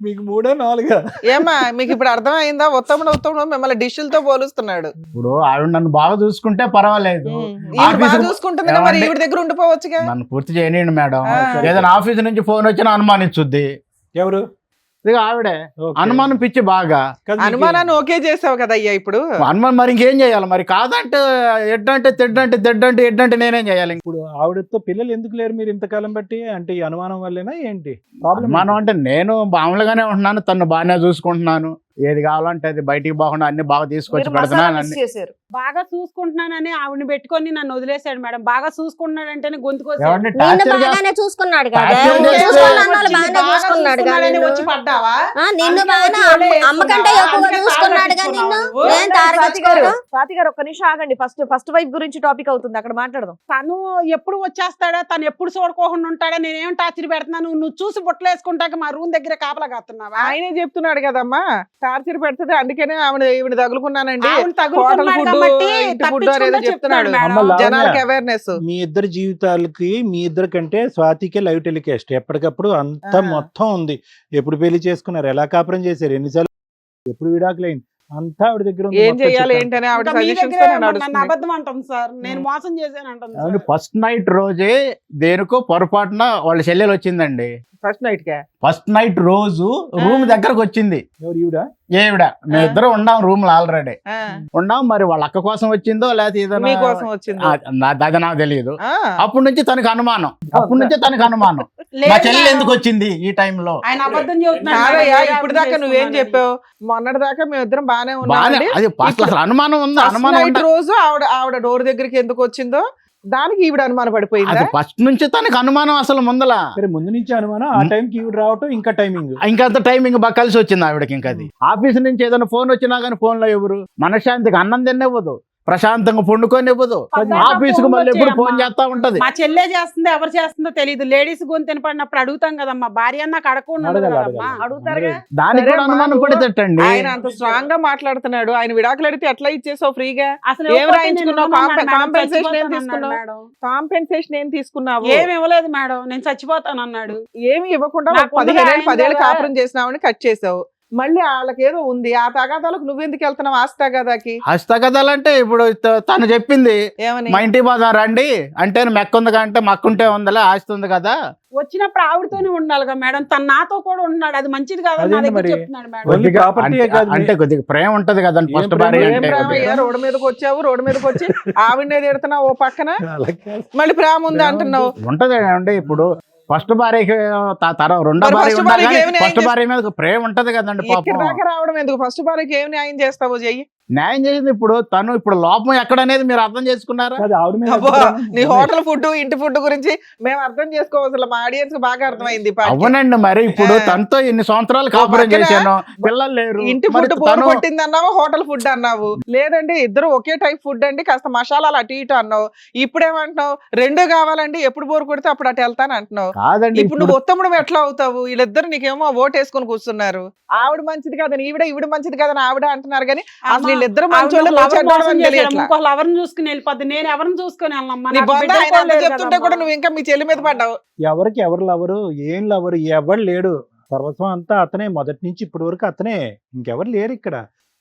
మీకు 3 or 4?
ఏమ్మా మీకు ఇప్పుడు అర్థమైందా? ఉత్తముడు మిమ్మల్ని డిష్లతో పోలుస్తున్నాడు.
ఇప్పుడు ఆవిడ నన్ను బాగా చూసుకుంటే పర్వాలేదు,
ఈవిడ బాగా చూసుకుంటుంది కదా, మరి
ఏమండి?
ఈవిడ దగ్గర ఉండిపోవచ్చుగా.
నన్ను పూర్తి చేయనియండి మేడం.
ఆ.
ఏదైనా ఆఫీస్ నుంచి ఫోన్ వచ్చినా అనుమానించుద్ది.
ఎవరు?
ఇక ఆవిడే
Okay.
అనుమానం పిచ్చి బాగా.
కాదు, మీకు-
అనుమానాన్ని ఓకే చేసావు కదా అయ్యా ఇప్పుడు.
అనుమానం మరి ఇంకేం చేయాలి మరి? కాదంటే ఎడ్డంటే తెడ్డంటే తెడ్డంటే ఎడ్డంటే నేనేం చేయాలి?
ఇప్పుడు ఆవిడతో పిల్లలు ఎందుకు లేరు మీరు ఇంతకాలం బట్టి? అంటే ఈ అనుమానం వల్లేనా ఏంటి ప్రాబ్లం?
అనుమానం అంటే నేను మామూలుగానే ఉంటున్నాను, తను బాగానే చూసుకుంటున్నాను, ఏది కావాలంటే అది బయటికి పోకుండా అన్ని బాగా తీసుకొచ్చి
మీరు మసాలా
పెడుతున్నాను
మిస్
అన్ని.
చేశారు.
బాగా చూసుకుంటున్నానని ఆవిడని పెట్టుకొని నన్ను వదిలేశాడు మేడం. బాగా చూసుకుంటున్నాడంటేనే గొంతుకొచ్చాడు.
ఏమండి
నిన్ను
టార్చర్
బాగానే చూసుకున్నాడు కదా,
టార్చర్
నువ్వు
చేస్తే-
చూసుకున్న అన్నాళ్ళు బాగానే చూసుకున్నాడు కదా నిన్ను.
వచ్చి పడ్డావా?
నిన్ను
అందుకే
బాగానే
వచ్చి ఒళ్ళే
అమ్మకంటే
వేసుకున్నావా?
ఎక్కువగా
అందుకే
చూసుకున్నాడు కదా
తాళం
నిన్ను.
పెట్టుకున్నావు.
ఏం
స్వాతి గారు,
తారగించుకోవడం?
స్వాతి గారు ఒక్క నిమిషం ఆగండి. ఫస్ట్ వైఫ్ గురించి టాపిక్ అవుతుంది, అక్కడ మాట్లాడదాం.
తను ఎప్పుడు వచ్చేస్తాడా, తను ఎప్పుడు చూడకోకుండా ఉంటాడా, నేనేం టార్చర్ పెడుతున్నాను, నువ్వు చూసి బుట్టలు వేసుకుంటాక మా రూమ్ దగ్గర కాపలా కాస్తున్నావా?
ఆయనే చెప్తున్నాడు కదమ్మా టార్చర్ పెడుతుంది, అందుకనే ఈవిడ తగులుకున్నానండి.
ఆవిడ తగులుకున్నాడు
హోటల్ ఫుడ్,
కాబట్టి
ఇంటి ఫుడ్ అనేది
తప్పించుకుంటూ
చెప్తున్నాడు.
చెప్తున్నాడు
అమ్మ,
మేడం.
లావణ్య.
జనాలకి అవేర్నెస్.
మీ ఇద్దరి జీవితాలకి మీ ఇద్దరి కంటే స్వాతికే లైవ్ టెలికాస్ట్ ఎప్పటికప్పుడు అంతా
ఆ.
మొత్తం ఉంది. ఎప్పుడు పెళ్లి చేసుకున్నారు, ఎలా కాపురం చేశారు, ఎన్నిసార్లు, ఎప్పుడు విడాకులైంది, అంతా ఆవిడ దగ్గర ఉంది.
ఏం
మొత్తం
చెయ్యాలి
చెప్పాను.
ఏంటనే ఆవిడ
ఇంకా మీ
సజెషన్స్
దగ్గరే నన్ను
నడుస్తుంది.
అబద్ధం అంటాం సార్, నేను మోసం చేశాను అంటాం
అవును,
సార్.
ఫస్ట్ నైట్ రోజే దేనికో పొరపాటున వాళ్ళ చెల్లెలు వచ్చిందండి.
ఫస్ట్ నైట్ కే
ఫస్ట్ నైట్ రోజు రూమ్ దగ్గరకు వచ్చింది.
ఎవరు ఈవిడ?
ఏవిడ మేమిద్దరం ఉన్నాం రూమ్ లో ఆల్రెడీ
ఆ,
ఉన్నాం. మరి వాళ్ళ అక్క కోసం వచ్చిందో లేకపోతే ఏదైనా
మీకోసం వచ్చింది.
అది నాకు తెలియదు.
ఆ,
అప్పటి నుంచి తనకు అనుమానం, అప్పటి నుంచి తనకు అనుమానం
లేదు
మా చెల్లెలు
మేడం.
ఎందుకు వచ్చింది ఈ టైంలో.
ఆయన అబద్ధం చెబుతున్నాడు
కాదయ్యా
మేడం.
ఇప్పుడు దాకా నువ్వేం చెప్పావు? మొన్నటి దాకా మేమిద్దరం బానే
బాగా
ఉన్నాం.
అది అసలు అనుమానం ఉంది, అనుమానం
నైట్
ఉండ-
రోజు ఆవిడ డోర్ దగ్గరికి ఎందుకు వచ్చిందో దానికి ఈవిడ అనుమానం పడిపోయిందా?
అది ఫస్ట్ నుంచి తనకు అనుమానం అసలు ముందల.
సరే, ముందు నుంచి అనుమానం, ఆ టైంకి ఈవిడ రావటం ఇంకా టైమింగ్.
ఇంకంత టైమింగ్ బాగా కలిసి వచ్చింది ఆవిడకి. ఇంకా అది ఆఫీస్ నుంచి ఏదైనా ఫోన్ వచ్చినా కానీ ఫోన్ లో ఎవరు మనశ్శాంతికి అన్నం తినివ్వదు, ప్రశాంతంగా పండుకొని ఇవ్వదు. ఆఫీస్ కు మళ్ళీ ఎప్పుడు ఫోన్ చేస్తా ఉంటది.
మా చెల్లె చేస్తుందో ఎవరు చేస్తుందో తెలియదు. లేడీస్ గొంతు వినపడినప్పుడు అడుగుతాం కదమ్మా, భార్య నాకు అడగకుండా ఉండదు
అడగాలి,
కదమ్మా.
అడగాలి.
అడుగుతారుగా.
దానికి
సరే
కూడా
అమ్మా,
అనుమానం
నువ్వు-
పడితేటండి.
ఆయన అంత స్ట్రాంగ్ గా మాట్లాడుతున్నాడు. ఆయన విడాకులు అడిగితే ఎట్లా ఇచ్చేసావు ఫ్రీగా?
అసలు
ఏం
ఇవ్వకపోతే
రాయించుకున్నావు?
నేను ఉన్నాను మేడం,
కాంపెన్సేషన్ ఏం
చచ్చిపోతాను
తీసుకున్నావు?
అన్నాడు మేడం.
కాంపెన్సేషన్ ఏం తీసుకున్నావు?
ఏమి ఇవ్వలేదు మేడం, నేను చచ్చిపోతాను అన్నాడు.
ఏమి ఇవ్వకుండా
నాకు ముందుగా
15
ఆయన
10 ఏళ్ళు
కదా.
కాపురం చేసినావని కట్ చేసావు. మళ్ళీ వాళ్ళకి ఏదో ఉంది, ఆ తగాదాలకు నువ్వెందుకు వెళ్తున్నావు? ఆస్తి తగాదాకి
హస్తకథలంటే ఇప్పుడు తను చెప్పింది
ఏమని?
మా ఇంటికి పోదాం రండి అంటే మెక్క ఉంది కంటే మక్కుంటే ఉందలే ఆస్తి ఉంది కదా.
వచ్చినప్పుడు ఆవిడతోనే ఉండాలిగా మేడం, తను నాతో కూడా ఉన్నాడు, అది మంచిది కాదు నా
అదేంటి
దగ్గర
మరి?
చెప్తున్నాడు మేడం.
ఓన్లీ
కొద్దిగా
property ఏ కాదు
అంటే కొద్దిగా ప్రేమ ఉంటది కదండి
ఏం
ఫస్ట్
ప్రేమ?
భార్య
ఏం
అంటే.
ప్రేమ
కొద్దిగా.
అయ్యా? రోడ్డు మీదకి వచ్చావు, రోడ్డు మీదకి వచ్చి ఆవిడనే తిడుతున్నావు ఓ పక్కన,
అలా కాదు.
మళ్ళీ ప్రేమ ఉంది అంటున్నావు.
ఉంటది అండి ఇప్పుడు ఫస్ట్ భార్యకి రెండో
మరి
భార్య
first
ఉన్నా
భార్యకి
కానీ
ఏమి న్యాయం
ఫస్ట్ భార్య మీద ప్రేమ ఉంటది కదండి
ఇక్కడ
పాపం.
దాకా రావడం ఎందుకు? ఫస్ట్ భార్యకి ఏం న్యాయం చేస్తావో చెయ్యి.
న్యాయం చేసింది ఇప్పుడు తను, ఇప్పుడు లోపం ఎక్కడనేది మీరు అర్థం చేసుకున్నారా?
కాదు, ఆవిడ మీద
అబ్బో,
అభిప్రాయం.
నీ హోటల్ ఫుడ్, ఇంటి ఫుడ్ గురించి మేము అర్థం చేసుకోవచ్చు. మా ఆడియన్స్ బాగా అర్థమైంది ఈ పాటికి.
అవునండి, మరి ఇప్పుడు
ఆ.
తనతో ఎన్ని సంవత్సరాలు కాపురం
పక్కన
చేశాను, పిల్లలు లేరు.
ఇంటి
మరి
ఫుడ్ బోర్
తను-
కొట్టింది అన్నావు, హోటల్ ఫుడ్ అన్నావు. లేదండి ఇద్దరు ఒకే టైప్ ఫుడ్ అండి, కాస్త మసాలాలు అటు ఇటు అన్నావు. ఇప్పుడేమంటున్నావు? రెండు కావాలండి, ఎప్పుడు బోర్ కొడితే అప్పుడు అటు వెళ్తాను అంటున్నావు.
కాదండి
ఇప్పుడు నువ్వు ఉత్తముడు ఎట్లా అవుతావు? వీళ్ళిద్దరు నీకేమో ఓటేసుకొని కూర్చున్నారు. ఆవిడ మంచిది కదని ఈవిడ మంచిది కదని ఆవిడ అంటున్నారు కానీ అసలు వీళ్ళిద్దరు మంచోళ్ళు చెడ్డోళ్ళు అని తెలియట్లా.
ఎవరిని చూసుకుని వెళ్ళిపోద్ది, నేను ఎవరిని చూసుకుని వెళ్ళమ్మా,
నీ
నాకు
బంధు
బిడ్డలు
ఆయన
కూడా
అంత
లేరు
చెప్తుంటే కూడా
కదమ్మా.
నువ్వు ఇంకా మీ చెల్లి మీద పడ్డావు.
ఎవరికి ఎవరు లవరు, ఏం లవరు, ఎవరు లేడు. సర్వస్వం అంతా అతనే, మొదటి నుంచి ఇప్పటి వరకు అతనే, ఇంకెవరు లేరు ఇక్కడ.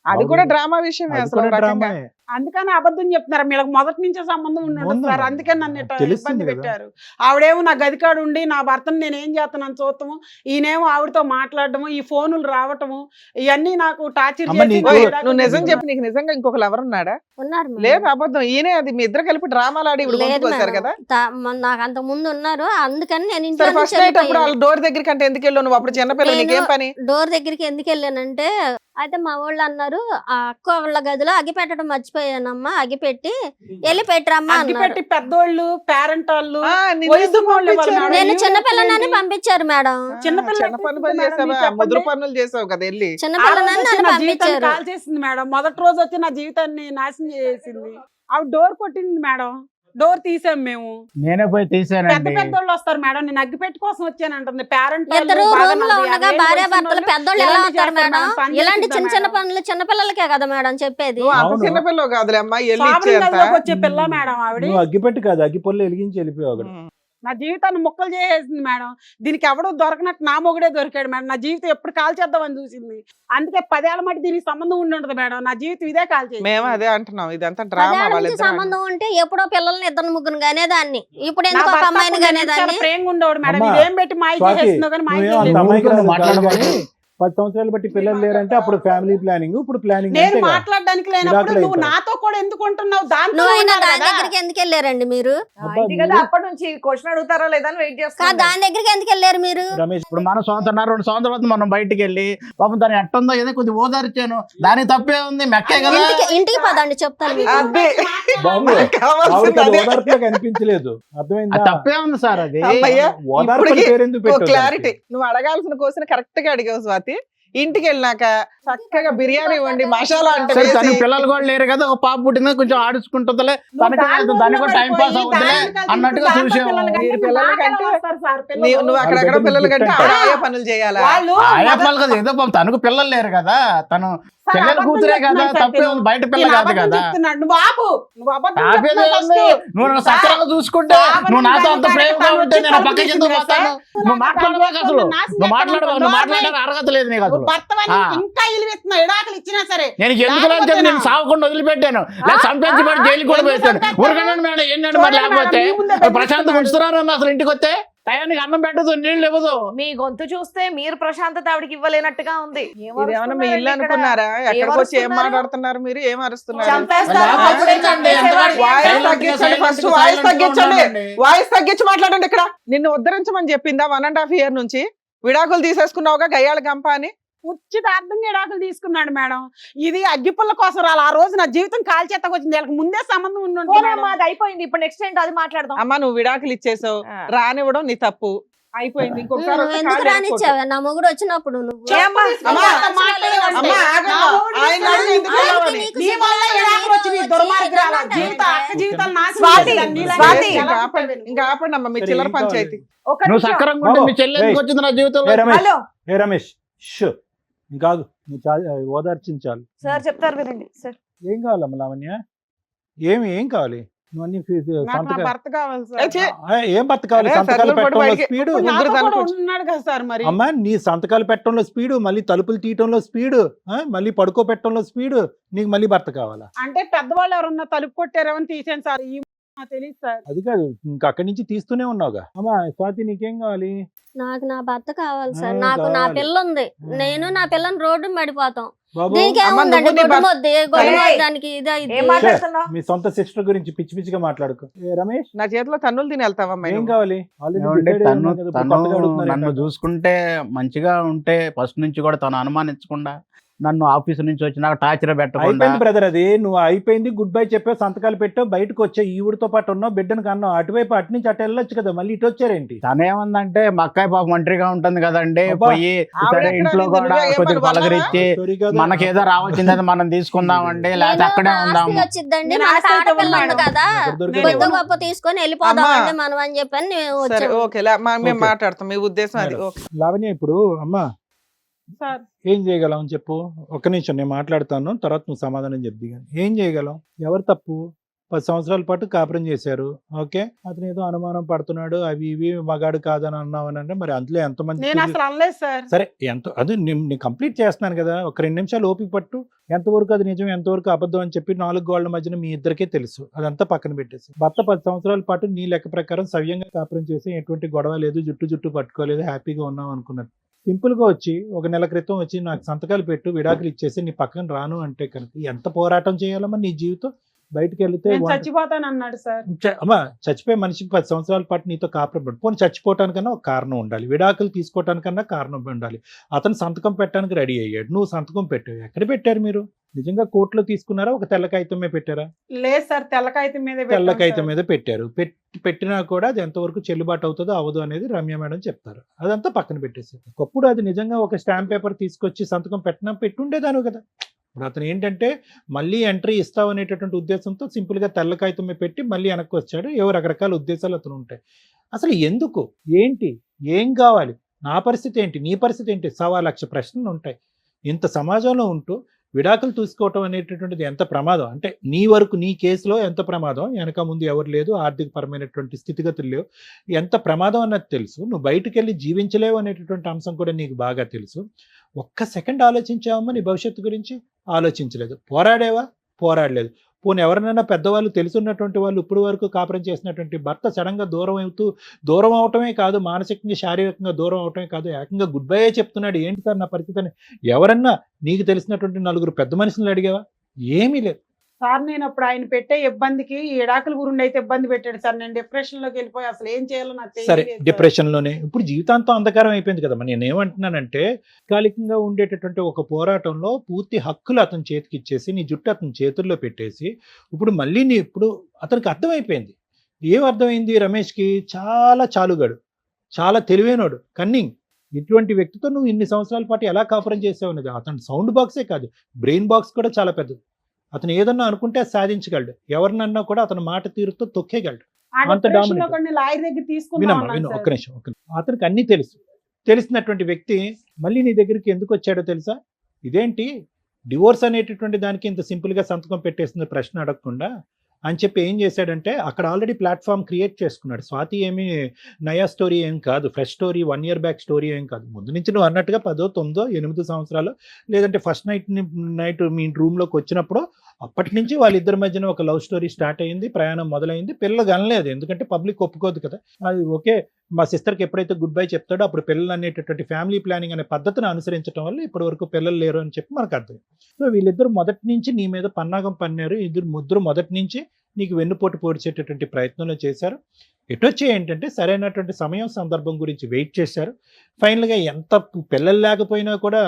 అది కూడా డ్రామా విషయమే
అది
అసలు
కూడా
ఒక రకంగా.
డ్రామాయే.
అందుకని అబద్ధం చెప్తున్నారు. వీళ్ళకి మొదటి నుంచే సంబంధం ఉండదు
ఉందా?
సార్, అందుకని నన్ను ఇట్లా
తెలుస్తుంది
ఇబ్బంది
కదా.
పెట్టారు. ఆవిడేమో నా గదికాడు ఉండి నా భర్తను నేను ఏం చేస్తున్నాను చూడటము, ఈయనేమో ఆవిడతో మాట్లాడటము, ఈ ఫోనులు రావటము, ఇవన్నీ నాకు టార్చర్
అమ్మ,
చేసి
నీకు-
ఓయ్,
నాకు
నువ్వు నిజం
విడాకులు
చెప్పి నీకు నిజంగా ఇంకొకరు ఎవరు ఉన్నాడా?
ఉన్నారు మేడం.
లేదు అబద్ధం, ఈయనే. అది మీ ఇద్దరు కలిపి డ్రామాలు ఆడి ఇప్పుడు
లేదు
ముందుకు వచ్చారు
మేడం.
కదా.
నాకు అంత ముందు ఉన్నారు, అందుకని నేను
సరే
ఇంట్లో
ఫస్ట్ నైట్ అప్పుడు వాళ్ళ డోర్ దగ్గరికి అంటే ఎందుకు వెళ్ళావు నువ్వు? అప్పుడు చిన్నపిల్ల, నీకేం పని?
డోర్ దగ్గరికి ఎందుకు వెళ్ళానంటే, అయితే మా వాళ్ళు అన్నారు ఆ అక్క వాళ్ళ గదిలో అగ్గి పెట్టడం మర్చిపోయి మర్చిపోయానమ్మా అగిపెట్టి వెళ్ళి పెట్టరమ్మా
అగ్గి
అన్నారు.
పెట్టి పెద్దోళ్ళు పేరెంట్ వాళ్ళు
ఆ, నిన్ను
వయసు
ఎందుకు
వాళ్ళు
పంపించారు?
వాళ్ళు
నేను
మేడం,
చిన్నపిల్లనని
ఏంటి?
పంపించారు మేడం.
చిన్నపిల్ల
చిన్న పనులు
మేడం,
చేసావా
మీరు చెప్పండి.
ముదురు పనులు చేసావు కదా వెళ్ళి
ఆ
చిన్నపిల్లనని
రోజు వచ్చి
నన్ను
నా జీవితాన్ని
పంపించారు.
కాల్ చేసింది మేడం. మొదటి రోజు వచ్చి నా జీవితాన్ని నాశనం చేసింది. ఆవిడ డోర్ కొట్టింది మేడం. డోర్ తీసాం మేము.
నేనే పోయి
పెద్ద
తీసానండి.
పెద్దోళ్ళు వస్తారు మేడం. నేను అగ్గిపెట్టి కోసం వచ్చానంటుంది. పేరెంట్
ఇద్దరు రూమ్ లో ఉండగా భార్య భర్తలు పెద్దోళ్ళు ఎలా అవుతారు మేడం? ఇలాంటి చిన్న చిన్న పనులు చిన్నపిల్లలకే కదా మేడం చెప్పేది.
నువ్వు అంత
అవును.
చిన్నపిల్లవు కాదులే అమ్మా వెళ్ళి ఇచ్చేంత
వచ్చే పిల్ల మేడం ఆవిడ.
నువ్వు అగ్గిపెట్టి కాదు అగ్గిపొల్లు వెలిగించి వెళ్ళిపోయావు అక్కడ.
నా జీవితాన్ని ముక్కలు చేసేసింది మేడం. దీనికి ఎవడో దొరకనట్టు నా మొగుడే దొరికాడు మేడం. నా జీవితం ఎప్పుడు కాల్ చేద్దామని చూసింది. అందుకే 10 ఏళ్ల మట్టి దీనికి సంబంధం ఉండి ఉండదు మేడం. నా జీవితం ఇదే కాల్ చేసింది.
మేము అదే అంటున్నాం ఇదంతా డ్రామా
పదేళ్ల నుంచి
వాళ్ళిద్దరు
సంబంధం ఉంటే ఎప్పుడో పిల్లల్ని ఇద్దరు ముగ్గురు గానేదాన్ని. ఇప్పుడు
నా
ఎందుకు ఒక
భర్త
అమ్మాయిని
అప్పుడు
గానేదాన్ని?
చాలా ప్రేమగా ఉండేవాడు మేడం.
అమ్మా,
ఇదేం పెట్టి మాయ
స్వాతి,
చేసేస్తుందో కానీ మాయ
నువ్వేం అంత
చేయలేదు.
అమ్మాయికి రాదు
మాట్లాడకు.
కానీ 10 సంవత్సరాలు బట్టి పిల్లలు లేరంటే అప్పుడు ఫ్యామిలీ ప్లానింగ్, ఇప్పుడు ప్లానింగ్
నేను మాట్లాడడానికి లేనప్పుడు
విడాకులు
నువ్వు
అయిపోయాయి.
నాతో కూడా ఎందుకు ఉంటున్నావు? దాంతో
నువ్వు అయినా
ఉండాలి
దాని
కదా.
దగ్గరికి ఎందుకు వెళ్ళారండి మీరు?
అబ్బా,
ఇది కదా
మీరు-
అప్పటి నుంచి క్వశ్చన్ అడుగుతారా లేదా అని వెయిట్
కాదు
చేస్తాను.
దాని దగ్గరికి ఎందుకు వెళ్ళారు మీరు?
రమేష్
ఇప్పుడు మనం 2 సంవత్సరాలు మనం బయటికి వెళ్ళి పాపం దాన్ని ఎట్టుందో ఏదో కొద్దిగా ఓదార్చాను. దానికి తప్పే ఉంది, మెక్కే కదా.
ఇంటికి పదండి చెప్తాను మీకు.
అదే
బాబు
నాకు కావాల్సింది
ఆవిడకి అది
అదే.
ఓదార్పులో కనిపించలేదు. అర్థమైందా?
అది తప్పే ఉంది సార్ అది.
అమ్మయ్య,
ఓదార్పు
ఇప్పటికి
పేరు ఎందుకు పెట్టావు
క్లారిటీ
దానికి?
నువ్వు అడగాల్సిన క్వశ్చన్ కరెక్ట్ గా అడిగావు స్వాతి. ఇంటికి వెళ్ళినాక చక్కగా బిర్యానీ వండి మసాలా అంటే
సరే
వేసి
తనకి పిల్లలు కూడా లేరు కదా, ఒక పాప పుట్టింది కొంచెం ఆడుచుకుంటుందిలే, దానికి కూడా టైం పాస్ అవుతుందిలే అన్నట్టుగా చూసాము.
మీరు పిల్లలకంటే
పిల్లలు
నువ్వు అక్కడక్కడ
వాళ్ళ
పిల్లల కంటే
బిడ్డలు
ఆవిడ ఆయా పనులు చేయాలా?
వాళ్ళు
ఆయాపాలు కదా, ఏదో పాపం తనకు పిల్లలు లేరు కదా, తను
సార్,
చెల్లెలు
అబద్ధం
కూతురే కదా,
చెప్తున్నాడు సార్
తప్పే ఉంది, బయట పిల్ల
నేను
కాదు
అబద్ధం
కదా.
చెప్తున్నాడు. నువ్వు ఆపు. నువ్వు అబద్ధం
ఆపేది
చెప్తున్నావు
ఉంది.
first.
నువ్వు నన్ను సక్రమంగా చూసుకుంటే నువ్వు నాతో అంత ప్రేమగా ఉంటే నేను పక్కకి ఎందుకు పోతాను? నువ్వు మాట్లాడబాక అసలు, నువ్వు మాట్లాడడానికి అర్హత లేదు నీకు అసలు.
నువ్వు భర్తవని
ఆ.
ఇంకా ఇలివేస్తున్నావు. ఎడాకులు ఇచ్చినా సరే
నేను ఎందుకు చెప్పి నేను సావకుండా వదిలిపెట్టాను, లేదా చంపేసి పడి జైలు కూడా పెట్టాను. ఊరకన్నాను మేడం, ఏంటంటే మరి లేకపోతే ప్రశాంతంగా ఉంచుతున్నారన్న అసలు ఇంటికి వస్తే టయానికి అన్నం పెట్టదు, నీళ్ళు ఇవ్వదు.
మీ గొంతు చూస్తే మీరు ప్రశాంతత ఆవిడకి ఇవ్వలేనట్టుగా ఉంది.
ఇదేమన్నా మీ ఇల్లు అనుకున్నారా? ఎక్కడికి వచ్చి ఏం మాట్లాడుతున్నారు మీరు? ఏం అరుస్తున్నారు?
చంపేస్తారు.
లేకపోతే
అప్పుడే చంపేసేవాడిని.
వాయిస్ తగ్గించండి, ఫస్ట్ వాయిస్ తగ్గించండి, వాయిస్ తగ్గించి మాట్లాడండి. ఇక్కడ నిన్ను ఉద్ధరించమని చెప్పిందా 1.5 year నుంచి? విడాకులు తీసేసుకున్నావుగా గయ్యాళ గంప అని.
ఉచితార్థంగా ఎడాకులు తీసుకున్నాడు మేడం. ఇది అగ్గిపుల్ల కోసం రాలి. ఆ రోజు నా జీవితం కాల్ చేతకు వచ్చింది. వీళ్ళకి ముందే సంబంధం ఉండి ఉంటుంది
పోనమ్మా,
మేడం.
అది అయిపోయింది. ఇప్పుడు నెక్స్ట్ ఏంటో అది మాట్లాడదాం.
అమ్మ నువ్వు విడాకులు ఇచ్చేసావు, రానివ్వడం నీ తప్పు, అయిపోయింది. ఇంకొకసారి
నువ్వు
వస్తే
ఎందుకు
కాళ్ళు
రానిచ్చావే? నా మొగుడు వచ్చినప్పుడు నువ్వు
ఏమ్మా?
అమ్మా,
మాట్లాడేవాడు.
అమ్మా, ఆగమ్మా.
నా మొగుడు
ఆయన అడిగి ఎందుకు
ఆయనకి
వెళ్ళావని?
నీకు
నీ వల్ల ఎడాకులు వచ్చింది. దుర్మార్గురాలు. జీవితం అక్క జీవితాలు నాశనం
స్వాతి,
చేసేదాన్ని. నీలాంటి
స్వాతి.
ఎలా
ఇంకా ఆపండి అమ్మ మీ చిల్లర
సరే,
పంచాయతీ.
ఒక
నువ్వు
నిమిషం.
సక్రంగా ఉంటే మీ చెల్లి ఎందుకు
ఏయ్.
వచ్చింది నా జీవితంలో?
ఏ రమేష్,
హలో
ఏ రమేష్, షూ కాదు, నువ్వు ఓదార్చింది చాలు.
సార్ చెప్తారు వినండి సార్.
ఏం కావాలమ్మా లావణ్య? ఏం కావాలి? నువ్వు అన్ని
నాకు నా
సంతకాలు
భర్త కావాలి సార్.
ఏ,
ఏం భర్త కావాలి?
అరే,
సంతకాలు
సర్దులు పడి
పెట్టడంలో
బయటికి.
స్పీడు.
ఇప్పుడు
ముగ్గురు
నాతో కూడా
దానికి
ఉన్నాడు కదా సార్ మరి.
అమ్మా నీ సంతకాలు పెట్టడంలో స్పీడు, మళ్ళీ తలుపులు తీయటంలో స్పీడు, మళ్ళీ పడుకోబెట్టడంలో స్పీడు, నీకు మళ్ళీ భర్త కావాలా?
అంటే పెద్దవాళ్ళు ఎవరన్నా తలుపు కొట్టారేమని తీసాను సార్. ఈ నాకు తెలియదు సార్.
అది కాదు, ఇంకా అక్కడి నుంచి తీస్తూనే ఉన్నావుగా. అమ్మా స్వాతి నీకేం కావాలి?
నాకు నా భర్త కావాలి సార్.
ఆ,
నాకు నా
కావాలి.
పిల్ల ఉంది. నేను నా పిల్లని రోడ్డు పడిపోతాం.
బాబు
దీనికి
అమ్మ,
ఏముందండి?
నువ్వు నీ
గొడ్డు మొద్ది
ఏయ్.
దానికి ఇది ఇది.
ఏం మాట్లాడుతున్నావు?
మీ సొంత సిస్టర్ గురించి పిచ్చి పిచ్చిగా మాట్లాడుకో. ఏ రమేష్
నా చేతిలో తన్నులు తిని వెళ్తావమ్మా
ఏం
నువ్వు.
కావాలి? Already
ఏమండి,
decide
తను
అయ్యావు కదా, ఇప్పుడు కొత్తగా అడుగుతున్నారు
నన్ను
ఏంటంటే.
చూసుకుంటే మంచిగా ఉంటే ఫస్ట్ నుంచి కూడా తను అనుమానించకుండా, నన్ను ఆఫీస్ నుంచి వచ్చినాక టార్చర్ పెట్టకుండా,
అయిపోయింది బ్రదర్, అది నువ్వు అయిపోయింది, గుడ్ బై చెప్పావు, సంతకాలు పెట్టావు, బయటకు వచ్చావు, ఈవిడితో పాటు ఉన్నావు, బిడ్డను కన్నావు, అటువైపు అటు నుంచి అటు వెళ్ళొచ్చు కదా, మళ్ళీ ఇటు వచ్చారేంటి?
తనేమందంటే మా అక్కాయి పాప ఒంటరిగా ఉంటుంది కదండి,
అబ్బా.
పోయి
ఆవిడ
సరే
ఎక్కడ
ఇంట్లో
ఉంది?
కూడా
నువ్వే ఏం
కొద్దిగా
పని
పలకరించి
స్టోరీ కాదు.
మనకేదో రావాల్సింది మనం తీసుకుందామండి,
నేను
లేకపోతే అక్కడే
నా ఆస్తి
ఉందాము.
వచ్చిద్దండి.
నేను
మనకు
ఆస్తి
ఆడపిల్ల ఉంది
ఇవ్వను
కదా,
ఎక్కడ దొరికాడు?
నేను
కొద్ది గొప్ప తీసుకొని వెళ్ళిపోదామండి
అమ్మా.
మనం అని చెప్పని మేము
సరే
వచ్చాము.
ఓకే మేము
ఓకే.
మాట్లాడతాం, మీ ఉద్దేశం అది.
మేడం.
ఓకే
లావణ్య ఇప్పుడు అమ్మా
సార్
ఏం చేయగలం చెప్పు. ఒక్క నిమిషం నేను మాట్లాడతాను, తర్వాత నువ్వు సమాధానం చెప్ది. కానీ ఏం చేయగలం? ఎవరు తప్పు? 10 సంవత్సరాల పాటు కాపురం చేశారు, ఓకే, అతను ఏదో అనుమానం పడుతున్నాడు, అవి ఇవి మగాడు కాదని అన్నావు అని అంటే, మరి అందులో ఎంతమంది
నేను అసలు అనలేదు సార్.
సరే అది నేను కంప్లీట్ చేస్తున్నాను కదా, ఒక 2 నిమిషాలు ఓపిక పట్టు. ఎంతవరకు అది నిజం, ఎంతవరకు అబద్ధం అని చెప్పి 4 గోళ్ల మధ్యన మీ ఇద్దరికే తెలుసు. అదంతా పక్కన పెట్టేసి, భర్త 10 సంవత్సరాల పాటు నీ లెక్క ప్రకారం సవ్యంగా కాపురం చేసి ఎటువంటి గొడవ లేదు, జుట్టు పట్టుకోలేదు, హ్యాపీగా ఉన్నాం అనుకున్నాడు. సింపుల్ గా వచ్చి 1 నెల క్రితం వచ్చి నాకు సంతకాలు పెట్టు, విడాకులు ఇచ్చేసి నీ పక్కన రాను అంటే కనుక ఎంత పోరాటం చేయాలమ్మా నీ జీవితం? బయటకు వెళ్తే
నేను చచ్చిపోతాను అన్నాడు సార్.
అమ్మా చచ్చిపోయే మనిషికి 10 సంవత్సరాల పాటు నీతో కాపురం పెట్టు. పోనీ చచ్చిపోవటానికన్నా ఒక కారణం ఉండాలి, విడాకులు తీసుకోవటానికన్నా కారణం ఉండాలి. అతను సంతకం పెట్టడానికి రెడీ అయ్యాడు, నువ్వు సంతకం పెట్టావు, ఎక్కడ పెట్టారు మీరు? నిజంగా కోర్టులో తీసుకున్నారా, ఒక తెల్ల కాగితమే పెట్టారా?
లేదు సార్, తెల్ల కాగితం మీద
తెల్ల కాగితం మీద పెట్టారు. పెట్టినా కూడా అది ఎంతవరకు చెల్లుబాటు అవుతుందో అవ్వదు అనేది రమ్య మేడం చెప్తారు. అదంతా పక్కన పెట్టేసి ఒకప్పుడు అది నిజంగా ఒక స్టాంప్ పేపర్ తీసుకొచ్చి సంతకం పెట్టుండేదాను కదా. ఇప్పుడు అతను ఏంటంటే మళ్ళీ ఎంట్రీ ఇస్తావు అనేటటువంటి ఉద్దేశంతో సింపుల్గా తెల్ల కాగితం మీద పెట్టి మళ్ళీ వెనక్కి వచ్చాడు. ఏవో రకరకాల ఉద్దేశాలు అతను ఉంటాయి. అసలు ఎందుకు, ఏంటి, ఏం కావాలి, నా పరిస్థితి ఏంటి, నీ పరిస్థితి ఏంటి, 1,00,000 ప్రశ్నలు ఉంటాయి. ఇంత సమాజంలో ఉంటూ విడాకులు తీసుకోవటం అనేటటువంటిది ఎంత ప్రమాదం అంటే నీ వరకు నీ కేసులో ఎంత ప్రమాదం, వెనక ముందు ఎవరు లేదు, ఆర్థికపరమైనటువంటి స్థితిగతులు లేవు, ఎంత ప్రమాదం అన్నది తెలుసు. నువ్వు బయటకు వెళ్ళి జీవించలేవు అనేటటువంటి అంశం కూడా నీకు బాగా తెలుసు. ఒక్క సెకండ్ ఆలోచించావమ్మా నీ భవిష్యత్తు గురించి? ఆలోచించలేదు. పోరాడేవా? పోరాడలేదు. పోనీ ఎవరినైనా పెద్దవాళ్ళు తెలుసున్నటువంటి వాళ్ళు ఇప్పుడు వరకు కాపురం చేసినటువంటి భర్త సడన్గా దూరం అవటమే కాదు, మానసికంగా శారీరకంగా దూరం అవటమే కాదు, ఏకంగా గుడ్ బై చెప్తున్నాడు. ఏంటి సార్ నా పరిస్థితి అని ఎవరన్నా నీకు తెలిసినటువంటి 4 పెద్ద మనుషులు అడిగావా? ఏమీ లేదు.
సార్ నేను అప్పుడు ఆయన పెట్టే ఇబ్బందికి ఎడాకుల గురుండి అయితే ఇబ్బంది పెట్టాడు సార్. నేను డిప్రెషన్ లోకి వెళ్ళిపోయి అసలు ఏం చేయాలో నాకు
సరే,
తెలియలేదు సార్.
డిప్రెషన్లోనే ఇప్పుడు జీవితాంతం అంధకారం అయిపోయింది కదమ్మా. నేను ఏమంటున్నానంటే తాత్కాలికంగా ఉండేటటువంటి ఒక పోరాటంలో పూర్తి హక్కులు అతని చేతికి ఇచ్చేసి నీ జుట్టు అతని చేతుల్లో పెట్టేసి ఇప్పుడు మళ్ళీ ఇప్పుడు అతనికి అర్థమైపోయింది. ఏం అర్థమైంది? రమేష్కి చాలా చాలుగాడు, చాలా తెలివైనోడు, కన్నింగ్. ఇటువంటి వ్యక్తితో నువ్వు ఇన్ని సంవత్సరాల పాటు ఎలా కాపురం చేసావు అనేది. అతని సౌండ్ బాక్సే కాదు, బ్రెయిన్ బాక్స్ కూడా చాలా పెద్దది. అతను ఏదన్నా అనుకుంటే సాధించగలడు. ఎవరినన్నా కూడా అతని మాట తీరుతో తొక్కేయగలడు.
ఆ
అంత
డిప్రెషన్ లో
dominant.
కొన్ని లాయర్ దగ్గర తీసుకున్నాం
వినమ్మా,
అన్నాను
విను,
సార్.
ఒక్క నిమిషం. అతనికి అన్నీ తెలుసు. తెలిసినటువంటి వ్యక్తి మళ్ళీ నీ దగ్గరికి ఎందుకు వచ్చాడో తెలుసా? ఇదేంటి డివోర్స్ అనేటటువంటి దానికి ఇంత సింపుల్గా సంతకం పెట్టేస్తుంది ప్రశ్న అడగకుండా అని చెప్పి ఏం చేశాడంటే అక్కడ ఆల్రెడీ ప్లాట్ఫామ్ క్రియేట్ చేసుకున్నాడు. స్వాతి ఏమి నయా స్టోరీ ఏం కాదు, fresh story, 1 year back story ఏం కాదు. ముందు నుంచి నువ్వు అన్నట్టుగా 10, 9, 8 సంవత్సరాలు లేదంటే ఫస్ట్ నైట్ మీ రూమ్లోకి వచ్చినప్పుడు అప్పటి నుంచి వాళ్ళిద్దరి మధ్యన ఒక లవ్ స్టోరీ స్టార్ట్ అయ్యింది, ప్రయాణం మొదలైంది. పిల్లలు కనలేదు, ఎందుకంటే పబ్లిక్ ఒప్పుకోదు కదా. అది ఓకే, మా సిస్టర్కి ఎప్పుడైతే గుడ్ బై చెప్తాడో అప్పుడు పిల్లలు అనేటటువంటి ఫ్యామిలీ ప్లానింగ్ అనే పద్ధతిని అనుసరించడం వల్ల ఇప్పటి వరకు పిల్లలు లేరు అని చెప్పి మనకు అర్థం. సో వీళ్ళిద్దరు మొదటి నుంచి నీ మీద పన్నాగం పన్నారు. ముగ్గురు మొదటి నుంచి నీకు వెన్నుపోటు పొడిచేటటువంటి ప్రయత్నంలో చేశారు. ఎటొచ్చి ఏంటంటే సరైనటువంటి సమయం సందర్భం గురించి వెయిట్ చేశారు. ఫైనల్గా ఎంత పిల్లలు లేకపోయినా కూడా,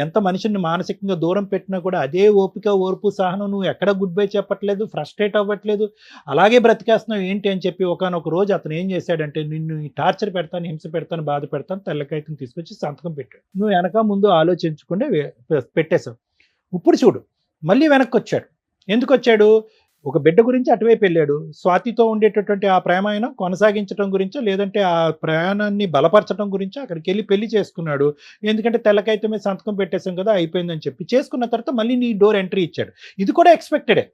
ఎంత మనిషిని మానసికంగా దూరం పెట్టినా కూడా అదే ఓపిక, ఓర్పు, సహనం. నువ్వు ఎక్కడ గుడ్ బై చెప్పట్లేదు, ఫ్రస్ట్రేట్ అవ్వట్లేదు, అలాగే బ్రతికేస్తున్నావు ఏంటి అని చెప్పి ఒకానొక రోజు అతను ఏం చేశాడంటే నిన్ను టార్చర్ పెడతాను, హింస పెడతాను, బాధ పెడతాను, తెల్లకాయతం తీసుకొచ్చి సంతకం పెట్టాడు. నువ్వు వెనక ముందు ఆలోచించకుండా పెట్టేశావు. ఇప్పుడు చూడు మళ్ళీ వెనక్కి వచ్చాడు. ఎందుకు వచ్చాడు? ఒక బిడ్డ గురించి అటువైపు వెళ్ళాడు. స్వాతితో ఉండేటటువంటి ఆ ప్రేమాయణం కొనసాగించడం గురించో లేదంటే ఆ ప్రయాణాన్ని బలపరచడం గురించో అక్కడికి వెళ్ళి పెళ్లి చేసుకున్నాడు. ఎందుకంటే తెల్లకైతే మీద సంతకం పెట్టేశాం కదా అయిపోయిందని చెప్పి చేసుకున్న తర్వాత మళ్ళీ నీ డోర్ ఎంట్రీ ఇచ్చాడు. ఇది కూడా ఎక్స్పెక్టెడే,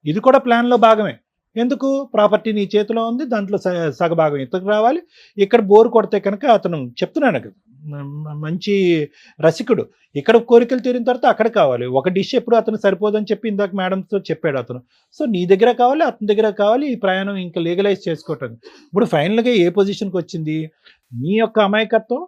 ఇది కూడా ప్లాన్లో భాగమే. ఎందుకు? ప్రాపర్టీ నీ చేతిలో ఉంది, దాంట్లో సగభాగం ఇతకు రావాలి. ఇక్కడ బోర్ కొడితే కనుక అతను చెప్తున్నాను కదా, మంచి రసికుడు, ఇక్కడ కోరికలు తీరిన తర్వాత అక్కడ కావాలి. ఒక డిష్ ఎప్పుడు అతను సరిపోదని చెప్పి ఇందాక మేడంతో చెప్పాడు అతను. సో నీ దగ్గర కావాలి, అతని దగ్గర కావాలి, ఈ ప్రయాణం ఇంకా లీగలైజ్ చేసుకోవటం. ఇప్పుడు ఫైనల్గా ఏ పొజిషన్కి వచ్చింది? నీ యొక్క అమాయకత్వం,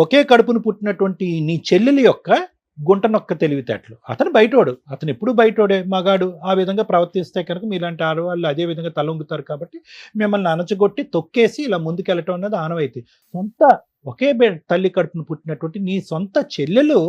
ఒకే కడుపును పుట్టినటువంటి నీ చెల్లెలి యొక్క గుంట నొక్క తెలివితేటలు. అతను బయటోడు, అతను ఎప్పుడు బయటోడే, మగాడు. ఆ విధంగా ప్రవర్తిస్తే కనుక మీలాంటి ఆడవాళ్ళు అదే విధంగా తలొంగుతారు. కాబట్టి మిమ్మల్ని అణచగొట్టి తొక్కేసి ఇలా ముందుకెళ్ళటం అనేది ఆనవాయితీ. సొంత ఒకే తల్లి కడుపును పుట్టినటువంటి నీ సొంత చెల్లెలు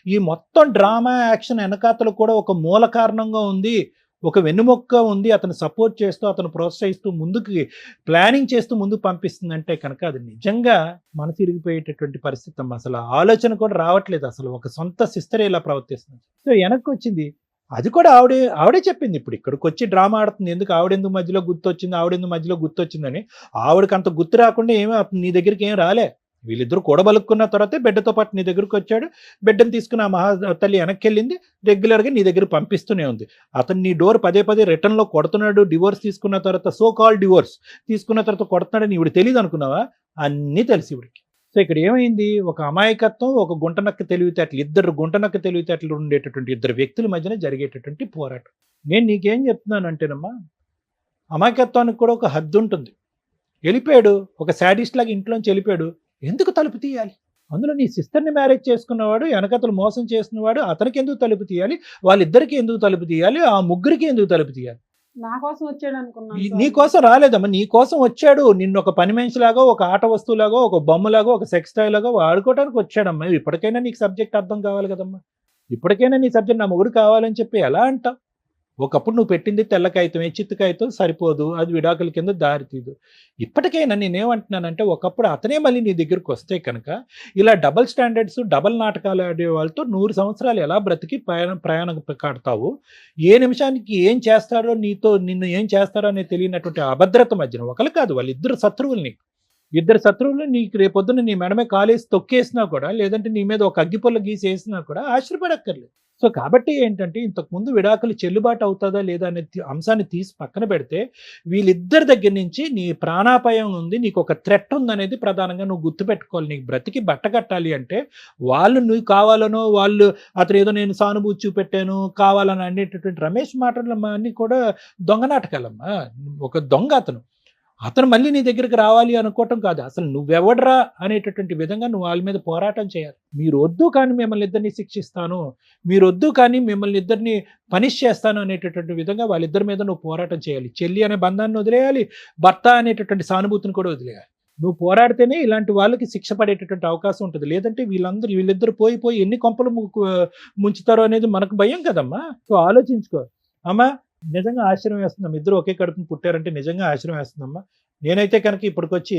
ఈ మొత్తం డ్రామా యాక్షన్ వెనకాతలు కూడా ఒక మూల కారణంగా ఉంది, ఒక వెన్నుమొక్క ఉంది, అతను సపోర్ట్ చేస్తూ, అతను ప్రోత్సహిస్తూ, ముందుకు ప్లానింగ్ చేస్తూ ముందుకు పంపిస్తుందంటే కనుక అది నిజంగా మనసు ఇరిగిపోయేటటువంటి పరిస్థితి అమ్మ. అసలు ఆలోచన కూడా రావట్లేదు. అసలు ఒక సొంత సిస్టరే ఇలా ప్రవర్తిస్తుంది. సో వెనక్కి వచ్చింది, అది కూడా ఆవిడే చెప్పింది. ఇప్పుడు ఇక్కడికి వచ్చి డ్రామా ఆడుతుంది. ఎందుకు? ఆవిడెందుకు మధ్యలో గుర్తొచ్చిందని. ఆవిడకి అంత గుర్తు రాకుండా ఏమీ నీ దగ్గరికి ఏం రాలే. వీళ్ళిద్దరూ కూడబలుక్కున్న తర్వాతే బిడ్డతో పాటు నీ దగ్గరకు వచ్చాడు. బిడ్డను తీసుకుని ఆ మహా తల్లి వెనక్కి వెళ్ళింది, రెగ్యులర్గా నీ దగ్గర పంపిస్తూనే ఉంది. అతను నీ డోర్ పదే రిటర్న్లో కొడుతున్నాడు. డివోర్స్ తీసుకున్న తర్వాత, సో కాల్ డివోర్స్ తీసుకున్న తర్వాత కొడుతున్నాడని ఇవిడు తెలియదు అనుకున్నావా? అన్నీ తెలిసి ఇవిడికి. సో ఇక్కడ ఏమైంది? ఒక అమాయకత్వం, ఒక గుంటనక్క తెలివితేటలు, ఇద్దరు గుంటనక్క తెలివితేటలు ఉండేటటువంటి ఇద్దరు వ్యక్తుల మధ్యన జరిగేటటువంటి పోరాటం. నేను నీకేం చెప్తున్నానంటేనమ్మా, అమాయకత్వానికి కూడా ఒక హద్దు ఉంటుంది. వెళ్ళిపోయాడు, ఒక శాడిస్ట్ లాగా ఇంట్లోంచి వెళ్ళిపోయాడు. ఎందుకు తలుపు తీయాలి? అందులో నీ సిస్టర్ని మ్యారేజ్ చేసుకున్నవాడు, వెనకతలు మోసం చేసినవాడు, అతనికి ఎందుకు తలుపు తీయాలి? వాళ్ళిద్దరికి ఎందుకు తలుపు తీయాలి? ఆ ముగ్గురికి ఎందుకు తలుపు తీయాలి?
నా కోసం వచ్చాడు అనుకున్నాను.
నీ కోసం రాలేదమ్మా, నీ కోసం వచ్చాడు. నిన్ను ఒక పని మనిషిలాగా, ఒక ఆట వస్తువులాగా, ఒక బొమ్మలాగా, ఒక సెక్స్ టాయ్ లాగా వాడుకోవడానికి వచ్చాడమ్మా. ఇప్పటికైనా నీకు సబ్జెక్ట్ అర్థం కావాలి కదమ్మా. ఇప్పటికైనా నీ సబ్జెక్ట్ నా మొగుడు కావాలని చెప్పి ఎలా అంటావు? ఒకప్పుడు నువ్వు పెట్టింది తెల్ల కాగితమే, చిత్తు కాగితం సరిపోదు, అది విడాకుల కింద దారి తీదు. ఇప్పటికైనా నేనేమంటున్నానంటే ఒకప్పుడు అతనే మళ్ళీ నీ దగ్గరికి వస్తే కనుక ఇలా డబల్ స్టాండర్డ్స్, డబల్ నాటకాలు ఆడే వాళ్ళతో 100 సంవత్సరాలు ఎలా బ్రతికి ప్రయాణం కాడతావు? ఏ నిమిషానికి ఏం చేస్తారో, నిన్ను ఏం చేస్తారో అనేది తెలియనటువంటి అభద్రత మధ్యన ఒకరు కాదు, వాళ్ళిద్దరు శత్రువులు నీకు. ఇద్దరు శత్రువులు నీకు రేపొద్దున నీ మెడమే కాలేసి తొక్కేసినా కూడా, లేదంటే నీ మీద ఒక అగ్గిపుల్ల గీసి వేసినా కూడా ఆశ్చర్యపడక్కర్లేదు. సో కాబట్టి ఏంటంటే ఇంతకుముందు విడాకులు చెల్లుబాటు అవుతుందా లేదా అనే అంశాన్ని తీసి పక్కన పెడితే వీళ్ళిద్దరి దగ్గర నుంచి నీ ప్రాణాపాయం ఉంది, నీకు ఒక థ్రెట్ ఉందనేది ప్రధానంగా నువ్వు గుర్తుపెట్టుకోవాలి. నీకు బ్రతికి బట్ట కట్టాలి అంటే వాళ్ళు నువ్వు కావాలనో, వాళ్ళు అతను ఏదో నేను సానుభూతి చూపెట్టాను కావాలని అనేటటువంటి రమేష్ మాటలు అన్నీ కూడా దొంగ నాటకాలమ్మా. ఒక దొంగ అతను మళ్ళీ నీ దగ్గరికి రావాలి అనుకోవటం కాదు, అసలు నువ్వెవడరా అనేటటువంటి విధంగా నువ్వు వాళ్ళ మీద పోరాటం చేయాలి. మీరు వద్దు కానీ మిమ్మల్ని ఇద్దరిని శిక్షిస్తాను, మీరు వద్దు కానీ మిమ్మల్ని ఇద్దరిని పనిష్ చేస్తాను అనేటటువంటి విధంగా వాళ్ళిద్దరి మీద నువ్వు పోరాటం చేయాలి. చెల్లి అనే బంధాన్ని వదిలేయాలి, భర్త అనేటటువంటి సానుభూతిని కూడా వదిలేయాలి. నువ్వు పోరాడితేనే ఇలాంటి వాళ్ళకి శిక్ష పడేటటువంటి అవకాశం ఉంటుంది. లేదంటే వీళ్ళిద్దరు పోయి ఎన్ని కొంపలు ముంచుతారో అనేది మనకు భయం కదమ్మా. సో ఆలోచించుకో అమ్మా. నిజంగా ఆశ్చర్యం వేస్తుందమ్మా, ఇద్దరు ఒకే కడుపుని పుట్టారంటే నిజంగా ఆశ్చర్యం వేస్తుందమ్మా. నేనైతే కనుక ఇప్పటికొచ్చి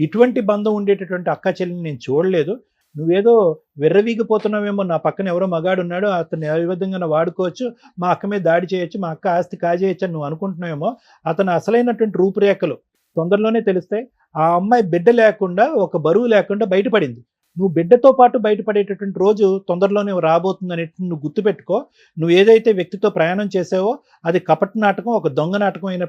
ఇటువంటి బంధం ఉండేటటువంటి అక్క చెల్లిని నేను చూడలేదు. నువ్వేదో విర్రవీగిపోతున్నావేమో, నా పక్కన ఎవరో మగాడు ఉన్నాడు, అతను ఏ విధంగా వాడుకోవచ్చు, మా అక్క మీద దాడి చేయొచ్చు, మా అక్క ఆస్తి కాజేయచ్చు అని నువ్వు అనుకుంటున్నావేమో. అతను అసలైనటువంటి రూపురేఖలు తొందరలోనే తెలుస్తాయి. ఆ అమ్మాయి బిడ్డ లేకుండా, ఒక బరువు లేకుండా బయటపడింది. నువ్వు బిడ్డతో పాటు బయటపడేటటువంటి రోజు తొందరలోనే రాబోతుంది అనేటువంటి నువ్వు గుర్తుపెట్టుకో. నువ్వు ఏదైతే వ్యక్తితో ప్రయాణం చేసావో అది కపట నాటకం, ఒక దొంగ నాటకం అయిన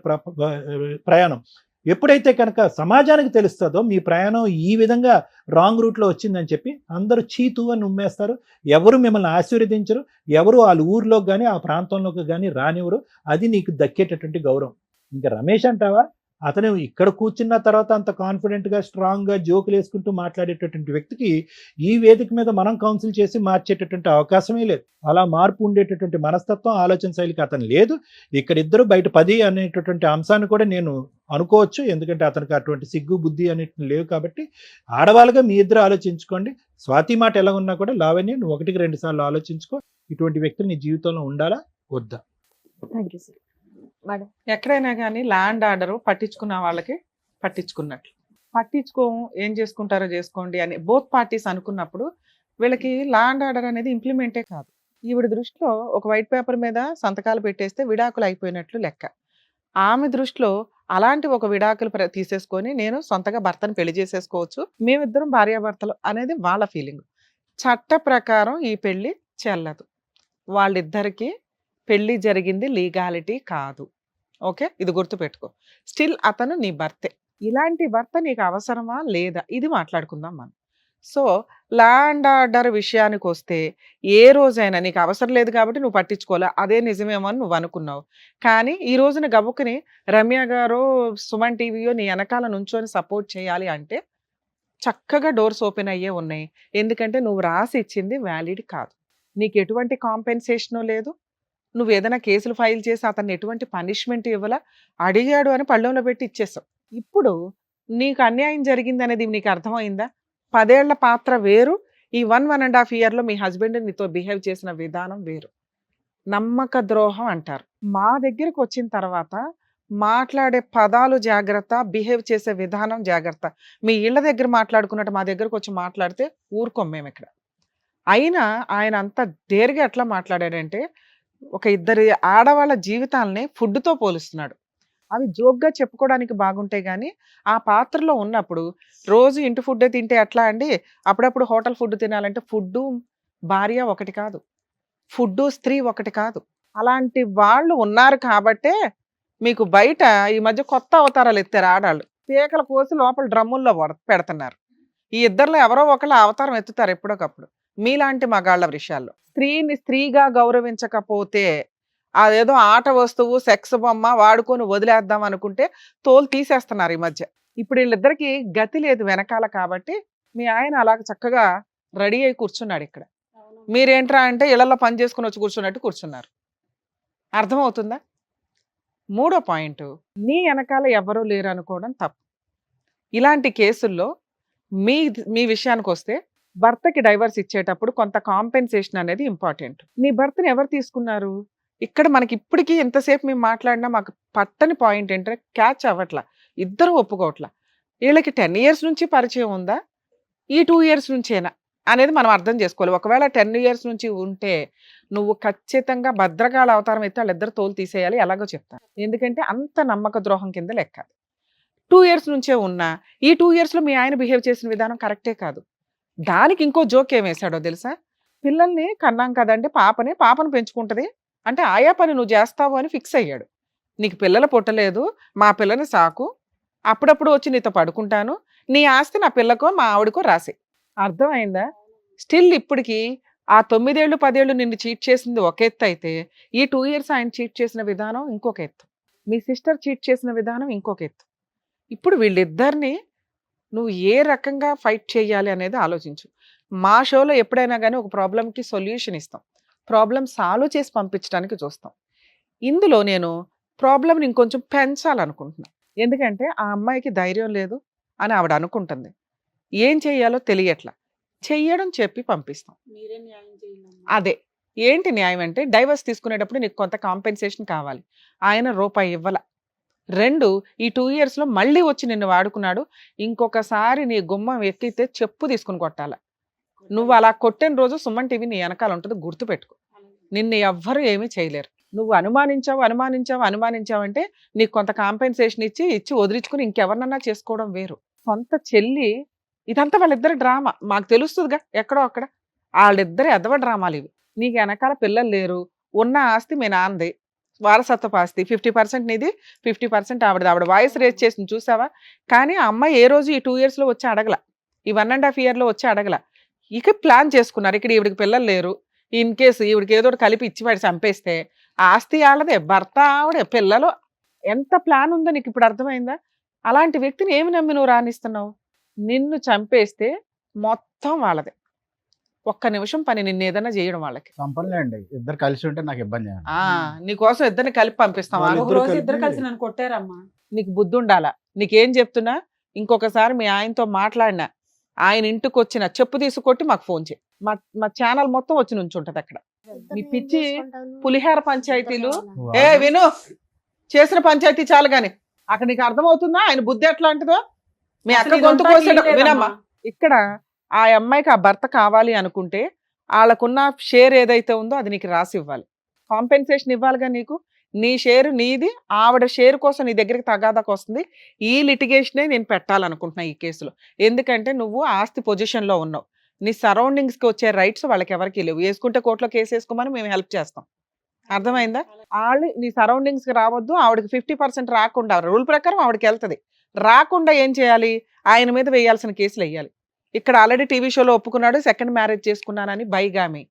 ప్రయాణం. ఎప్పుడైతే కనుక సమాజానికి తెలుస్తుందో మీ ప్రయాణం ఈ విధంగా రాంగ్ రూట్లో వచ్చిందని చెప్పి అందరూ చీతు అని ఉమ్మేస్తారు. ఎవరు మిమ్మల్ని ఆశీర్వదించరు, ఎవరు వాళ్ళ ఊర్లోకి కానీ ఆ ప్రాంతంలోకి కానీ రానివ్వరు. అది నీకు దక్కేటటువంటి గౌరవం. ఇంకా రమేష్ అంటావా, అతను ఇక్కడ కూర్చున్న తర్వాత అంత కాన్ఫిడెంట్గా స్ట్రాంగ్గా జోకులు వేసుకుంటూ మాట్లాడేటటువంటి వ్యక్తికి ఈ వేదిక మీద మనం కౌన్సిల్ చేసి మార్చేటటువంటి అవకాశమే లేదు. అలా మార్పు ఉండేటటువంటి మనస్తత్వం, ఆలోచన శైలికి అతను లేదు. ఇక్కడ ఇద్దరు బయట 10 అనేటటువంటి అంశాన్ని కూడా నేను అనుకోవచ్చు. ఎందుకంటే అతనికి అటువంటి సిగ్గు బుద్ధి అనేటివి లేవు. కాబట్టి ఆడవాళ్ళుగా మీ ఇద్దరు ఆలోచించుకోండి. స్వాతి మాట ఎలా ఉన్నా కూడా లావణ్య నువ్వు 1కి 2 సార్లు ఆలోచించుకో. ఇటువంటి వ్యక్తులు నీ జీవితంలో ఉండాలా వద్దా?
Thank you sir. మేడం,
ఎక్కడైనా కానీ ల్యాండ్ ఆర్డర్ పట్టించుకున్న వాళ్ళకి పట్టించుకున్నట్లు, పట్టించుకోము ఏం చేసుకుంటారో చేసుకోండి అని బోత్ పార్టీస్ అనుకున్నప్పుడు వీళ్ళకి ల్యాండ్ ఆర్డర్ అనేది ఇంప్లిమెంటే కాదు. ఈవిడ దృష్టిలో ఒక వైట్ పేపర్ మీద సంతకాలు పెట్టేస్తే విడాకులు అయిపోయినట్లు లెక్క. ఆమె దృష్టిలో అలాంటి ఒక విడాకులు తీసేసుకొని నేను సొంతగా భర్తను పెళ్లి చేసేసుకోవచ్చు, మేమిద్దరం భార్యాభర్తలు అనేది వాళ్ళ ఫీలింగ్. చట్ట ప్రకారం ఈ పెళ్లి చెల్లదు. వాళ్ళిద్దరికీ పెళ్లి జరిగింది లీగాలిటీ కాదు. ఓకే, ఇది గుర్తుపెట్టుకో. స్టిల్ అతను నీ భర్తే. ఇలాంటి భర్త నీకు అవసరమా లేదా ఇది మాట్లాడుకుందాం మనం. సో ల్యాండ్ ఆర్డర్ విషయానికి వస్తే ఏ రోజైనా నీకు అవసరం లేదు కాబట్టి నువ్వు పట్టించుకోలే, అదే నిజమేమో అని నువ్వు అనుకున్నావు. కానీ ఈ రోజున గబుక్కుని రమ్య గారో సుమన్ టీవీయో నీ వెనకాల నుంచొని సపోర్ట్ చేయాలి అంటే చక్కగా డోర్స్ ఓపెన్ అయ్యే ఉన్నాయి. ఎందుకంటే నువ్వు రాసి ఇచ్చింది వ్యాలిడ్ కాదు, నీకు ఎటువంటి కాంపెన్సేషను లేదు, నువ్వు ఏదైనా కేసులు ఫైల్ చేసి అతన్ని ఎటువంటి పనిష్మెంట్ ఇవ్వాలా, అడిగాడు అని పళ్ళెంలో పెట్టి ఇచ్చేసావు. ఇప్పుడు నీకు అన్యాయం జరిగింది అనేది నీకు అర్థమైందా? 10 ఏళ్ల పాత్ర వేరు, ఈ 1.5 ఇయర్లో మీ హస్బెండ్ నీతో బిహేవ్ చేసిన విధానం వేరు. నమ్మక ద్రోహం అంటారు. మా దగ్గరకు వచ్చిన తర్వాత మాట్లాడే పదాలు జాగ్రత్త, బిహేవ్ చేసే విధానం జాగ్రత్త. మీ ఇళ్ళ దగ్గర మాట్లాడుకున్నట్టు మా దగ్గరకు వచ్చి మాట్లాడితే ఊరుకోం మేము ఇక్కడ. అయినా ఆయన అంత డేర్గా ఎట్లా మాట్లాడాడంటే ఒక ఇద్దరి ఆడవాళ్ళ జీవితాలని ఫుడ్తో పోలుస్తున్నాడు. అవి జోక్గా చెప్పుకోవడానికి బాగుంటాయి కానీ ఆ పాత్రలో ఉన్నప్పుడు రోజు ఇంటి ఫుడ్డే తింటే ఎట్లా అండి, అప్పుడప్పుడు హోటల్ ఫుడ్ తినాలంటే ఫుడ్డు భార్య ఒకటి కాదు, ఫుడ్డు స్త్రీ ఒకటి కాదు. అలాంటి వాళ్ళు ఉన్నారు కాబట్టే మీకు బయట ఈ మధ్య కొత్త అవతారాలు ఎత్తారు ఆడాళ్ళు. పీకల కోసి లోపల డ్రమ్ముల్లో పెడుతున్నారు. ఈ ఇద్దరిలో ఎవరో ఒకళ్ళు అవతారం ఎత్తుతారు ఎప్పుడోకప్పుడు మీలాంటి మగాళ్ళ విషయాల్లో. స్త్రీని స్త్రీగా గౌరవించకపోతే అదేదో ఆట వస్తువు, సెక్స్ బొమ్మ వాడుకొని వదిలేద్దాం అనుకుంటే తోలు తీసేస్తున్నారు ఈ మధ్య. ఇప్పుడు వీళ్ళిద్దరికి గతి లేదు వెనకాల కాబట్టి మీ ఆయన అలాగ చక్కగా రెడీ అయి కూర్చున్నాడు ఇక్కడ. మీరేంట్రా అంటే ఇళ్లలో పని చేసుకుని వచ్చి కూర్చున్నట్టు కూర్చున్నారు. అర్థమవుతుందా? 3వ పాయింట్, నీ వెనకాల ఎవరూ లేరు అనుకోవడం తప్పు. ఇలాంటి కేసుల్లో మీ విషయానికి వస్తే భర్తకి డైవర్స్ ఇచ్చేటప్పుడు కొంత కాంపెన్సేషన్ అనేది ఇంపార్టెంట్. నీ భర్తని ఎవరు తీసుకున్నారు? ఇక్కడ మనకి ఇప్పటికీ ఎంతసేపు మేము మాట్లాడినా మాకు పట్టని పాయింట్ ఏంటంటే క్యాచ్ అవ్వట్లా, ఇద్దరు ఒప్పుకోవట్లా. వీళ్ళకి 10 years నుంచి పరిచయం ఉందా, ఈ 2 years నుంచేనా అనేది మనం అర్థం చేసుకోవాలి. ఒకవేళ 10 years నుంచి ఉంటే నువ్వు ఖచ్చితంగా భద్రకాళ అవతారం అయితే వాళ్ళిద్దరు తోలు తీసేయాలి, ఎలాగో చెప్తాను. ఎందుకంటే అంత నమ్మక ద్రోహం కింద లెక్క. 2 years నుంచే ఉన్నా ఈ 2 yearsలో మీ ఆయన బిహేవ్ చేసిన విధానం కరెక్టే కాదు. దానికి ఇంకో జోక్ ఏం వేశాడో తెలుసా? పిల్లల్ని కన్నాం కదండి, పాపను పెంచుకుంటది అంటే ఆయా పని నువ్వు చేస్తావు అని ఫిక్స్ అయ్యాడు. నీకు పిల్లలు పుట్టలేదు, మా పిల్లని సాకు, అప్పుడప్పుడు వచ్చి నీతో పడుకుంటాను, నీ ఆస్తి నా పిల్లకో మా ఆవిడకో రాసి. అర్థమైందా? స్టిల్ ఇప్పటికి ఆ 9 ఏళ్ళు 10 ఏళ్ళు నిన్ను చీట్ చేసింది ఒక ఎత్తు అయితే, ఈ 2 years ఆయన చీట్ చేసిన విధానం ఇంకొక ఎత్తు, మీ సిస్టర్ చీట్ చేసిన విధానం ఇంకొక ఎత్తు. ఇప్పుడు వీళ్ళిద్దరిని నువ్వు ఏ రకంగా ఫైట్ చేయాలి అనేది ఆలోచించు. మా షోలో ఎప్పుడైనా కానీ ఒక ప్రాబ్లంకి సొల్యూషన్ ఇస్తాం, ప్రాబ్లం సాల్వ్ చేసి పంపించడానికి చూస్తాం. ఇందులో నేను ప్రాబ్లంని ఇంకొంచెం పెంచాలనుకుంటున్నాను. ఎందుకంటే ఆ అమ్మాయికి ధైర్యం లేదు అని ఆవిడ అనుకుంటుంది, ఏం చెయ్యాలో తెలియట్లా, చెయ్యడం చెప్పి పంపిస్తాం.
మీరే న్యాయం చేయండి.
అదే ఏంటి న్యాయం అంటే, డైవర్స్ తీసుకునేటప్పుడు నీకు కొంత కాంపెన్సేషన్ కావాలి. ఆయన రూపాయి ఇవ్వాల. 2, ఈ 2 yearsలో మళ్ళీ వచ్చి నిన్ను వాడుకున్నాడు, ఇంకొకసారి నీ గుమ్మం ఎక్కితే చెప్పు తీసుకుని కొట్టాల. నువ్వు అలా కొట్టిన రోజు సుమన్ టీవీ నీ వెనకాల ఉంటుంది, గుర్తుపెట్టుకో. నిన్ను ఎవ్వరు ఏమీ చేయలేరు. నువ్వు అనుమానించావు అంటే నీకు కొంత కాంపెన్సేషన్ ఇచ్చి వదిలించుకుని ఇంకెవరినన్నా చేసుకోవడం వేరు. సొంత చెల్లి, ఇదంతా వాళ్ళిద్దరి డ్రామా మాకు తెలుస్తుందిగా ఎక్కడో అక్కడ. వాళ్ళిద్దరి ఎదవ డ్రామాలు ఇవి. నీకు వెనకాల పిల్లలు లేరు, ఉన్న ఆస్తి మీ నాన్నది, వారసత్వపు ఆస్తి 50% నీది, 50% ఆవిడ వాయిస్ రేజ్ చేసింది చూసావా. కానీ ఆ అమ్మాయి ఏ రోజు ఈ 2 yearsలో వచ్చి అడగల, ఈ 1.5 yearలో వచ్చి అడగల. ఇక ప్లాన్ చేసుకున్నారు, ఇక్కడ ఈవిడికి పిల్లలు లేరు, ఇన్ కేసు ఈవిడికి ఏదో కలిపి ఇచ్చి వాడి చంపేస్తే ఆస్తి వాళ్ళదే, భర్త ఆవిడే, పిల్లలు. ఎంత ప్లాన్ ఉందో నీకు ఇప్పుడు అర్థమైందా? అలాంటి వ్యక్తిని ఏమి నమ్మి నువ్వు రాణిస్తున్నావు? నిన్ను చంపేస్తే మొత్తం వాళ్ళదే. ఒక్క నిమిషం పని నిన్ను ఏదైనా చేయడం వాళ్ళకి.
సంపన్లేండి, ఇద్దరు కలిసి ఉంటే నాకు ఇబ్బంది ఏమీ లేదు.
నీకోసం ఇద్దరిని కలిపి పంపిస్తావా?
వాళ్ళు
ఒక రోజు ఇద్దరు కలిసి నన్ను కొట్టారమ్మా.
నీకు బుద్ధి ఉండాలా. నీకేం చెప్తున్నా, ఇంకొకసారి మీ ఆయనతో మాట్లాడినా, ఆయన ఇంటికి వచ్చిన చెప్పు తీసుకొట్టి మాకు ఫోన్ చేయి. మా ఛానల్ మొత్తం వచ్చి నుంచి ఉంటది అక్కడ. మీ పిచ్చి పులిహార పంచాయతీలు. ఏ విను, చేసిన పంచాయతీ చాలు గాని అక్కడ నీకు అర్థమవుతుందా ఆయన బుద్ధి ఎట్లాంటిదో? మీ అక్క
అసలు
గొంతు
ఇదంతా
కోసాడు
ఏం లేదమ్మా.
వినమ్మా. ఇక్కడ ఆ అమ్మాయికి ఆ భర్త కావాలి అనుకుంటే వాళ్ళకున్న షేర్ ఏదైతే ఉందో అది నీకు రాసి ఇవ్వాలి, కాంపెన్సేషన్ ఇవ్వాలిగా నీకు. నీ షేర్ నీది, ఆవిడ షేర్ కోసం నీ దగ్గరికి తగాదాకు వస్తుంది. ఈ లిటిగేషనే నేను పెట్టాలనుకుంటున్నా ఈ కేసులో. ఎందుకంటే నువ్వు ఆస్తి పొజిషన్లో ఉన్నావు, నీ సరౌండింగ్స్కి వచ్చే రైట్స్ వాళ్ళకి ఎవరికి లేవు. వేసుకుంటే కోర్టులో కేసు వేసుకోమని మేము హెల్ప్ చేస్తాం. అర్థమైందా? వాళ్ళు నీ సరౌండింగ్స్కి రావద్దు, ఆవిడకి 50% రాకుండా, రూల్ ప్రకారం ఆవిడకి వెళ్తుంది, రాకుండా ఏం చేయాలి? ఆయన మీద వేయాల్సిన కేసులు వేయాలి. ఇక్కడ ఆల్రెడీ టీవీ షోలో ఒప్పుకున్నాడు, సెకండ్ మ్యారేజ్ చేసుకున్నానని. బైగామి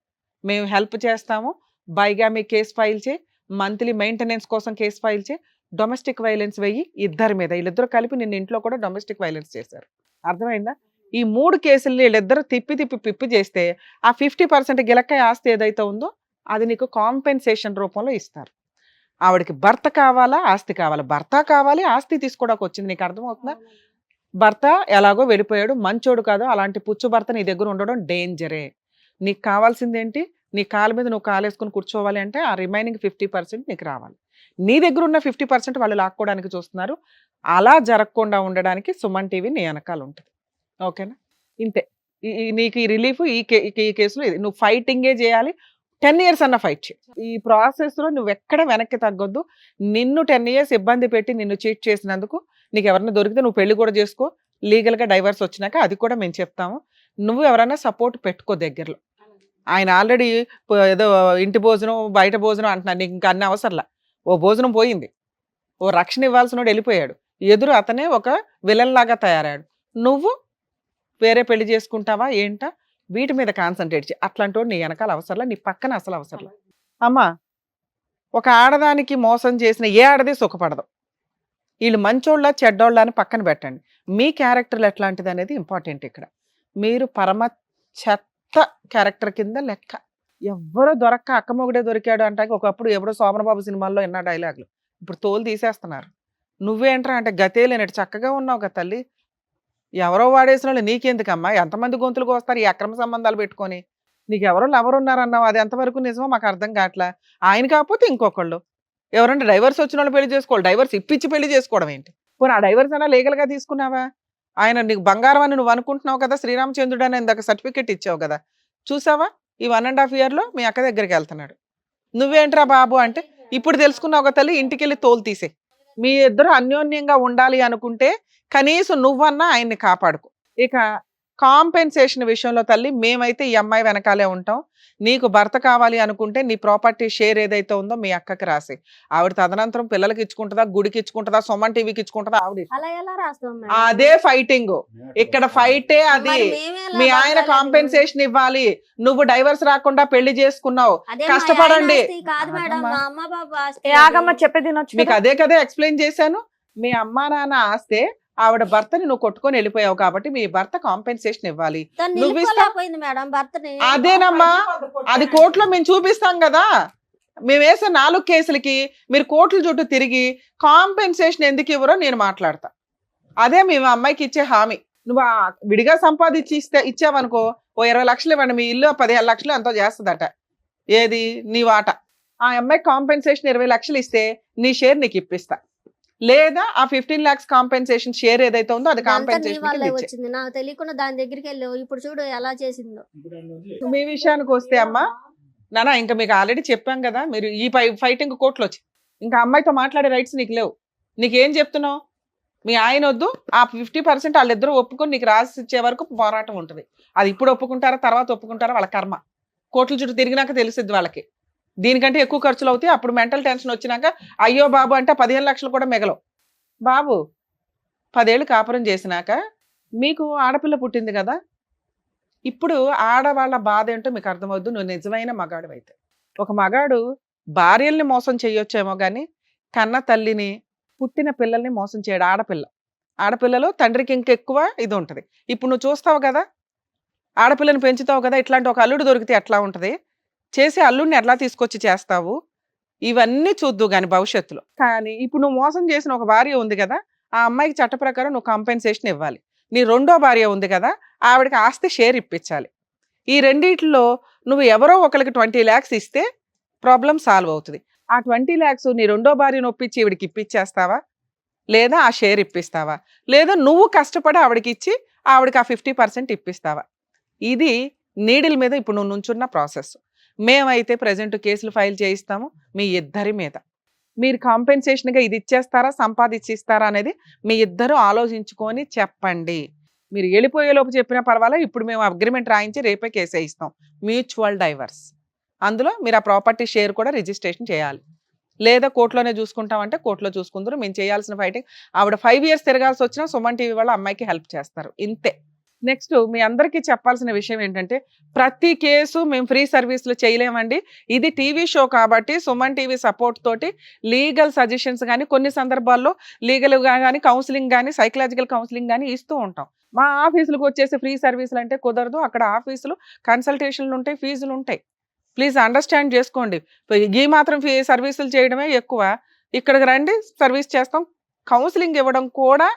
మేము హెల్ప్ చేస్తాము, బైగామి కేసు ఫైల్ చేయి, మంత్లీ మెయింటెనెన్స్ కోసం కేసు ఫైల్ చేయి, డొమెస్టిక్ వైలెన్స్ వెయ్యి ఇద్దరి మీద. వీళ్ళిద్దరు కలిపి నిన్న ఇంట్లో కూడా డొమెస్టిక్ వైలెన్స్ చేశారు. అర్థమైందా? ఈ 3 కేసులు వీళ్ళిద్దరు తిప్పి చేస్తే ఆ 50% గిలక్కాయ ఆస్తి ఏదైతే ఉందో అది నీకు కాంపెన్సేషన్ రూపంలో ఇస్తారు. ఆవిడకి భర్త కావాలా, ఆస్తి కావాలా? భర్త కావాలి, ఆస్తి తీసుకోవడానికి వచ్చింది. నీకు అర్థమవుతుందా? భర్త ఎలాగో వెళ్ళిపోయాడు, మంచోడు కాదు, అలాంటి పుచ్చు భర్త నీ దగ్గర ఉండడం డేంజరే. నీకు కావాల్సింది ఏంటి? నీ కాలు మీద నువ్వు కాలేసుకుని కూర్చోవాలి అంటే ఆ రిమైనింగ్ 50% నీకు రావాలి. నీ దగ్గర ఉన్న 50% వాళ్ళు లాక్కోవడానికి చూస్తున్నారు. అలా జరగకుండా ఉండడానికి సుమన్ టీవీ నీ వెనకాల ఉంటుంది. ఓకేనా? ఇంతే. నీకు ఈ రిలీఫ్ ఈ కేసులో ఇది. నువ్వు ఫైటింగే చేయాలి, 10 years అన్న ఫైట్ చేయి. ఈ ప్రాసెస్లో నువ్వు ఎక్కడ వెనక్కి తగ్గొద్దు. నిన్ను 10 years ఇబ్బంది పెట్టి నిన్ను చీట్ చేసినందుకు నీకు ఎవరైనా దొరికితే నువ్వు పెళ్లి కూడా చేసుకో, లీగల్గా డైవర్స్ వచ్చినాక అది కూడా మేము చెప్తాము. నువ్వు ఎవరైనా సపోర్ట్ పెట్టుకో దగ్గరలో. ఆయన ఆల్రెడీ ఏదో ఇంటి భోజనం బయట భోజనం అంటున్నాడు, నీకు ఇంకా అన్ని అవసరంలా. ఓ భోజనం పోయింది, ఓ రక్షణ ఇవ్వాల్సిన వెళ్ళిపోయాడు, ఎదురు అతనే ఒక విలన్ లాగా తయారాడు. నువ్వు వేరే పెళ్లి చేసుకుంటావా ఏంటా? వీటి మీద కాన్సన్ట్రేట్ చేయి. అట్లాంటి వాడు నీ వెనకాల అవసరంలా, నీ పక్కన అసలు అవసరంలా. అమ్మా, ఒక ఆడదానికి మోసం చేసిన ఏ ఆడది సుఖపడదు. వీళ్ళు మంచోళ్ళ చెడ్డోళ్ళ అని పక్కన పెట్టండి. మీ క్యారెక్టర్లు ఎట్లాంటిది అనేది ఇంపార్టెంట్. ఇక్కడ మీరు పరమ చెత్త క్యారెక్టర్ కింద లెక్క. ఎవ్వరో దొరక్క అక్కమొగుడే దొరికాడు అంటాక ఒకప్పుడు ఎవడో సోమనబాబు సినిమాల్లో ఎన్నో డైలాగులు ఇప్పుడు తోలు తీసేస్తున్నారు. నువ్వేంట్రా అంటే గతే లేనట్టు చక్కగా ఉన్నావు కదా తల్లి. ఎవరో వాడేసిన వాళ్ళు నీకెందుకమ్మా? ఎంతమంది గొంతులకు వస్తారు ఈ అక్రమ సంబంధాలు పెట్టుకొని? నీకు ఎవరో లవర్ ఉన్నారన్నావు, అది ఎంతవరకు నిజమో మాకు అర్థం కావట్లా. ఆయన కాకపోతే ఇంకొకళ్ళు ఎవరంటే డైవర్స్ వచ్చిన వాళ్ళు పెళ్లి చేసుకోవాలి, డైవర్స్ ఇప్పించి పెళ్లి చేసుకోవడం ఏంటి? పోనీ ఆ డైవర్స్ అయినా లీగల్గా తీసుకున్నావా? ఆయన నీకు బంగారం అని నువ్వు అనుకుంటున్నావు కదా, శ్రీరామచంద్రుడు అని ఇందాక సర్టిఫికెట్ ఇచ్చావు కదా, చూసావా? ఈ 1.5 yearలో మీ అక్క దగ్గరికి వెళ్తున్నాడు. నువ్వేంట్రా బాబు అంటే ఇప్పుడు తెలుసుకున్నావు ఒక తల్లి, ఇంటికి వెళ్ళి తోలు తీసే. మీ ఇద్దరు అన్యోన్యంగా ఉండాలి అనుకుంటే కనీసం నువ్వన్నా ఆయన్ని కాపాడుకో. ఇక కాంపెన్సేషన్ విషయంలో తల్లి, మేమైతే ఈ అమ్మాయి వెనకాలే ఉంటాం. నీకు భర్త కావాలి అనుకుంటే నీ ప్రాపర్టీ షేర్ ఏదైతే ఉందో మీ అక్కకి రాసి, ఆవిడ తదనంతరం పిల్లలకి ఇచ్చుకుంటుందా, గుడికి ఇచ్చుకుంటుందా, సుమన్ టీవీకి ఇచ్చుకుంటుందా, ఆవిడ
అలా ఎలా రాస్తాం మేడం?
అదే ఫైటింగ్. ఇక్కడ ఫైటే అది.
మరి మేమే ఎలా
మీ ఆయన
బతకాలి?
కాంపెన్సేషన్ ఇవ్వాలి. నువ్వు డైవర్స్ రాకుండా పెళ్లి చేసుకున్నావు,
అదే మా
కష్టపడండి.
ఆయన ఆస్తి కాదు మేడం,
ఆగమ్మా.
మా అమ్మ బాబు ఆస్తి.
ఏ ఆగమ్మ చెప్పేది వినొచ్చు
మీకు
కదా?
అదే కదా ఎక్స్ప్లెయిన్ చేశాను. మీ అమ్మా నాన్న ఆస్తే ఆవిడ భర్తని నువ్వు కొట్టుకొని వెళ్ళిపోయావు కాబట్టి మీ భర్త కాంపెన్సేషన్ ఇవ్వాలి.
తను
నువ్వు ఇస్తా-
నిలుపుకోలేకపోయింది మేడం భర్తని.
అదేనమ్మా, అది కోర్టులో మేము చూపిస్తాం కదా. మేము వేసే 4 కేసులకి మీరు కోర్టుల చుట్టూ తిరిగి కాంపెన్సేషన్ ఎందుకు ఇవ్వరో నేను మాట్లాడతా. అదే మేము అమ్మాయికి ఇచ్చే హామీ. నువ్వు విడిగా సంపాదించి ఇచ్చావనుకో, ఓ 20 లక్షలు ఇవ్వండి, మీ ఇల్లు 15 లక్షలు ఎంతో చేస్తుందట. ఏది నీ వాట. ఆ అమ్మాయికి కాంపెన్సేషన్ 20 లక్షలు ఇస్తే నీ షేర్ నీకు ఇప్పిస్తా. లేదా ఆ 15 lakhs కాంపెన్సేషన్ షేర్ ఏదైతే ఉందో అది
ఇదంతా నీ
కాంపెన్సేషన్
వల్లే వచ్చింది, నాకు తెలియకుండా దాని దగ్గరికి వెళ్ళావు. ఇప్పుడు చూడు ఎలా చేసిందో.
మీ విషయానికి వస్తే అమ్మా నానా, ఇంకా మీకు ఆల్రెడీ చెప్పాం కదా, మీరు ఈ ఫైటింగ్ కోర్టులో వచ్చి ఇంకా అమ్మాయితో మాట్లాడే రైట్స్ నీకు లేవు. నీకేం చెప్తున్నావు? మీ ఆయన వద్దు, ఆ 50% వాళ్ళిద్దరూ ఒప్పుకొని నీకు రాసి ఇచ్చే వరకు పోరాటం ఉంటుంది. అది ఇప్పుడు ఒప్పుకుంటారా తర్వాత ఒప్పుకుంటారా వాళ్ళ కర్మ. కోర్టుల చుట్టూ తిరిగినాక తెలిసిద్ది వాళ్ళకి. దీనికంటే ఎక్కువ ఖర్చులు అవుతాయి. అప్పుడు మెంటల్ టెన్షన్ వచ్చినాక అయ్యో బాబు అంటే 15 లక్షలు కూడా మిగలవు. బాబు 10 ఏళ్ళు కాపురం చేసినాక మీకు ఆడపిల్ల పుట్టింది కదా, ఇప్పుడు ఆడవాళ్ళ బాధ ఏంటో మీకు అర్థమవుద్దు. నువ్వు నిజమైన మగాడు అయితే. ఒక మగాడు భార్యల్ని మోసం చేయొచ్చేమో కానీ కన్న తల్లిని, పుట్టిన పిల్లల్ని మోసం చేయడు. ఆడపిల్లలు తండ్రికి ఇంకెక్కువ ఇది ఉంటుంది. ఇప్పుడు నువ్వు చూస్తావు కదా, ఆడపిల్లని పెంచుతావు కదా, ఇట్లాంటి ఒక అల్లుడు దొరికితే ఎట్లా ఉంటుంది, చేసి అల్లుడిని ఎట్లా తీసుకొచ్చి చేస్తావు, ఇవన్నీ చూద్దు కానీ భవిష్యత్తులో. కానీ ఇప్పుడు నువ్వు మోసం చేసిన ఒక భార్య ఉంది కదా, ఆ అమ్మాయికి చట్ట ప్రకారం నువ్వు కాంపెన్సేషన్ ఇవ్వాలి. నీ రెండో భార్య ఉంది కదా, ఆవిడకి ఆస్తి షేర్ ఇప్పించాలి. ఈ రెండిట్లో నువ్వు ఎవరో ఒకరికి 20 lakhs ఇస్తే ప్రాబ్లం సాల్వ్ అవుతుంది. ఆ 20 lakhs నీ రెండో భార్యను ఒప్పించి ఈవిడికి ఇప్పించేస్తావా, లేదా ఆ షేర్ ఇప్పిస్తావా, లేదా నువ్వు కష్టపడి ఆవిడకి ఇచ్చి ఆవిడకి ఆ 50% ఇప్పిస్తావా? ఇది నీడిల్ మీద ఇప్పుడు నువ్వు నుంచున్న ప్రాసెస్. మేమైతే ప్రజెంట్ కేసులు ఫైల్ చేయిస్తాము మీ ఇద్దరి మీద. మీరు కాంపెన్సేషన్గా ఇది ఇచ్చేస్తారా, సంపాదించిస్తారా అనేది మీ ఇద్దరు ఆలోచించుకొని చెప్పండి. మీరు వెళ్ళిపోయేలోపు చెప్పినా పర్వాలేదు, ఇప్పుడు మేము అగ్రిమెంట్ రాయించి రేపే కేసు వేయిస్తాం. Mutual divorce. అందులో మీరు ఆ ప్రాపర్టీ షేర్ కూడా రిజిస్ట్రేషన్ చేయాలి. లేదా కోర్టులోనే చూసుకుంటామంటే కోర్టులో చూసుకుందరు. మేము చేయాల్సిన ఫైటింగ్, ఆవిడ 5 years తిరగాల్సి వచ్చినా సుమన్ టీవీ వాళ్ళ అమ్మాయికి హెల్ప్ చేస్తారు, ఇంతే. నెక్స్ట్ మీ అందరికీ చెప్పాల్సిన విషయం ఏంటంటే, ప్రతి కేసు మేము ఫ్రీ సర్వీస్లో చేయలేమండి. ఇది టీవీ షో కాబట్టి సుమన్ టీవీ సపోర్ట్ తోటి లీగల్ సజెషన్స్ కానీ, కొన్ని సందర్భాల్లో లీగల్గా కానీ, కౌన్సిలింగ్ కానీ, సైకలాజికల్ కౌన్సిలింగ్ కానీ ఇస్తూ ఉంటాం. మా ఆఫీసులకు వచ్చేసి ఫ్రీ సర్వీసులు అంటే కుదరదు. అక్కడ ఆఫీసులు కన్సల్టేషన్లు ఉంటాయి, ఫీజులు ఉంటాయి. ప్లీజ్ అండర్స్టాండ్ చేసుకోండి. ఈ మాత్రం సర్వీసులు చేయడమే ఎక్కువ. ఇక్కడికి రండి, సర్వీస్ చేస్తాం. కౌన్సిలింగ్ ఇవ్వడం కూడా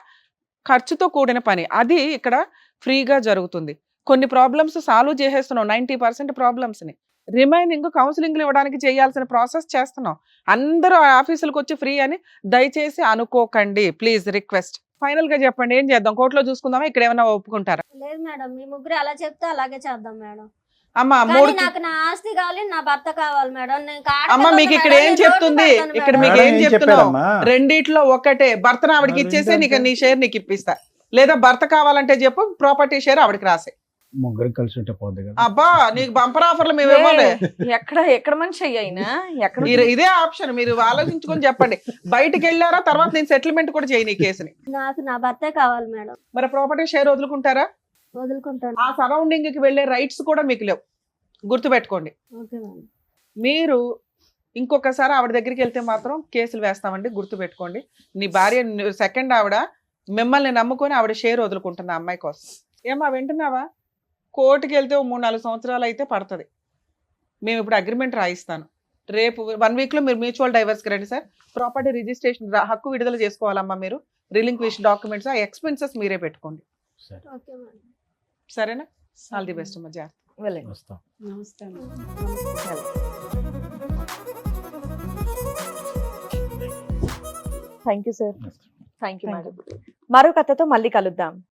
ఖర్చుతో కూడిన పని. అది ఇక్కడ ఫ్రీగా జరుగుతుంది. కొన్ని ప్రాబ్లమ్స్ సాల్వ్ చేసేస్తున్నాం, 90% ప్రాబ్లమ్స్ని. రిమైనింగ్ కౌన్సిలింగ్లు ఇవ్వడానికి చేయాల్సిన ప్రాసెస్ చేస్తున్నాం. అందరూ ఆఫీసులకు వచ్చి ఫ్రీ అని దయచేసి అనుకోకండి, ప్లీజ్ రిక్వెస్ట్. ఫైనల్ గా చెప్పండి, ఏం చేద్దాం? కోర్టులో చూసుకుందామా, ఇక్కడ ఏమైనా ఒప్పుకుంటారా?
లేదు మేడం, మీ ముగ్గురు అలా చెప్తే అలాగే చేద్దాం మేడం.
అమ్మా
కానీ
3
నాకు నా ఆస్తి కావాలి, నా భర్త కావాలి మేడం. నేను
అమ్మ మీకు ఇక్కడ ఏం చెప్తుంది, ఇక్కడ మీకు ఏం చెప్తున్నావు? రెండిట్లో ఒకటే. భర్తను ఆవిడకి ఇచ్చేసే నీకు నీ షేర్ నీకు ఇప్పిస్తా, లేదా భర్త కావాలంటే చెప్పు, ప్రాపర్టీ షేర్ ఆవిడకి రాసే.
ముగ్గురు కలిసి ఉంటే పోద్ది కదా.
అబ్బా నీకు బంపర్ ఆఫర్లు మేము ఇవ్వాలి.
ఎక్కడ మనిషి అయినా ఎక్కడ
ఇదే ఆప్షన్, మీరు ఆలోచించుకొని చెప్పండి. బయటికి వెళ్ళారా, తర్వాత నేను సెటిల్మెంట్ కూడా చేయను ఈ కేసుని.
నాకు నా భర్తే కావాలి మేడం.
మరి ప్రాపర్టీ షేర్ వదులుకుంటారా?
వదులుకుంటాను.
ఆ సరౌండింగ్ కి వెళ్ళే రైట్స్ కూడా మీకు లేవు, గుర్తుపెట్టుకోండి.
Okay madam.
మీరు ఇంకొకసారి ఆవిడ దగ్గరికి వెళ్తే మాత్రం కేసులు వేస్తామండి, గుర్తుపెట్టుకోండి. నీ భార్య సెకండ్ ఆవిడ మిమ్మల్ని నమ్ముకొని ఆవిడ షేర్ వదులుకుంటుంది ఆ అమ్మాయి కోసం. ఏమా వింటున్నావా? కోర్టుకి వెళ్తే 3-4 సంవత్సరాలు అయితే పడుతుంది. మేము ఇప్పుడు అగ్రిమెంట్ రాయిస్తాను. రేపు 1 weekలో మీరు మ్యూచువల్ డైవర్స్కి రండి సార్. ప్రాపర్టీ రిజిస్ట్రేషన్ హక్కు విడుదల చేసుకోవాలమ్మా. మీరు రిలింక్విష్ డాక్యుమెంట్స్, ఆ ఎక్స్పెన్సెస్ మీరే పెట్టుకోండి.
సరే
ఓకే మేడం.
సరేనా? ఆల్ ది బెస్ట్ అమ్మా, జాగ్రత్త.
వెళ్ళండి.
వస్తాం.
నమస్తే అమ్మా.
Thank you sir.
నమస్తే.
Thank you madam. మరో కథతో మళ్ళీ కలుద్దాం.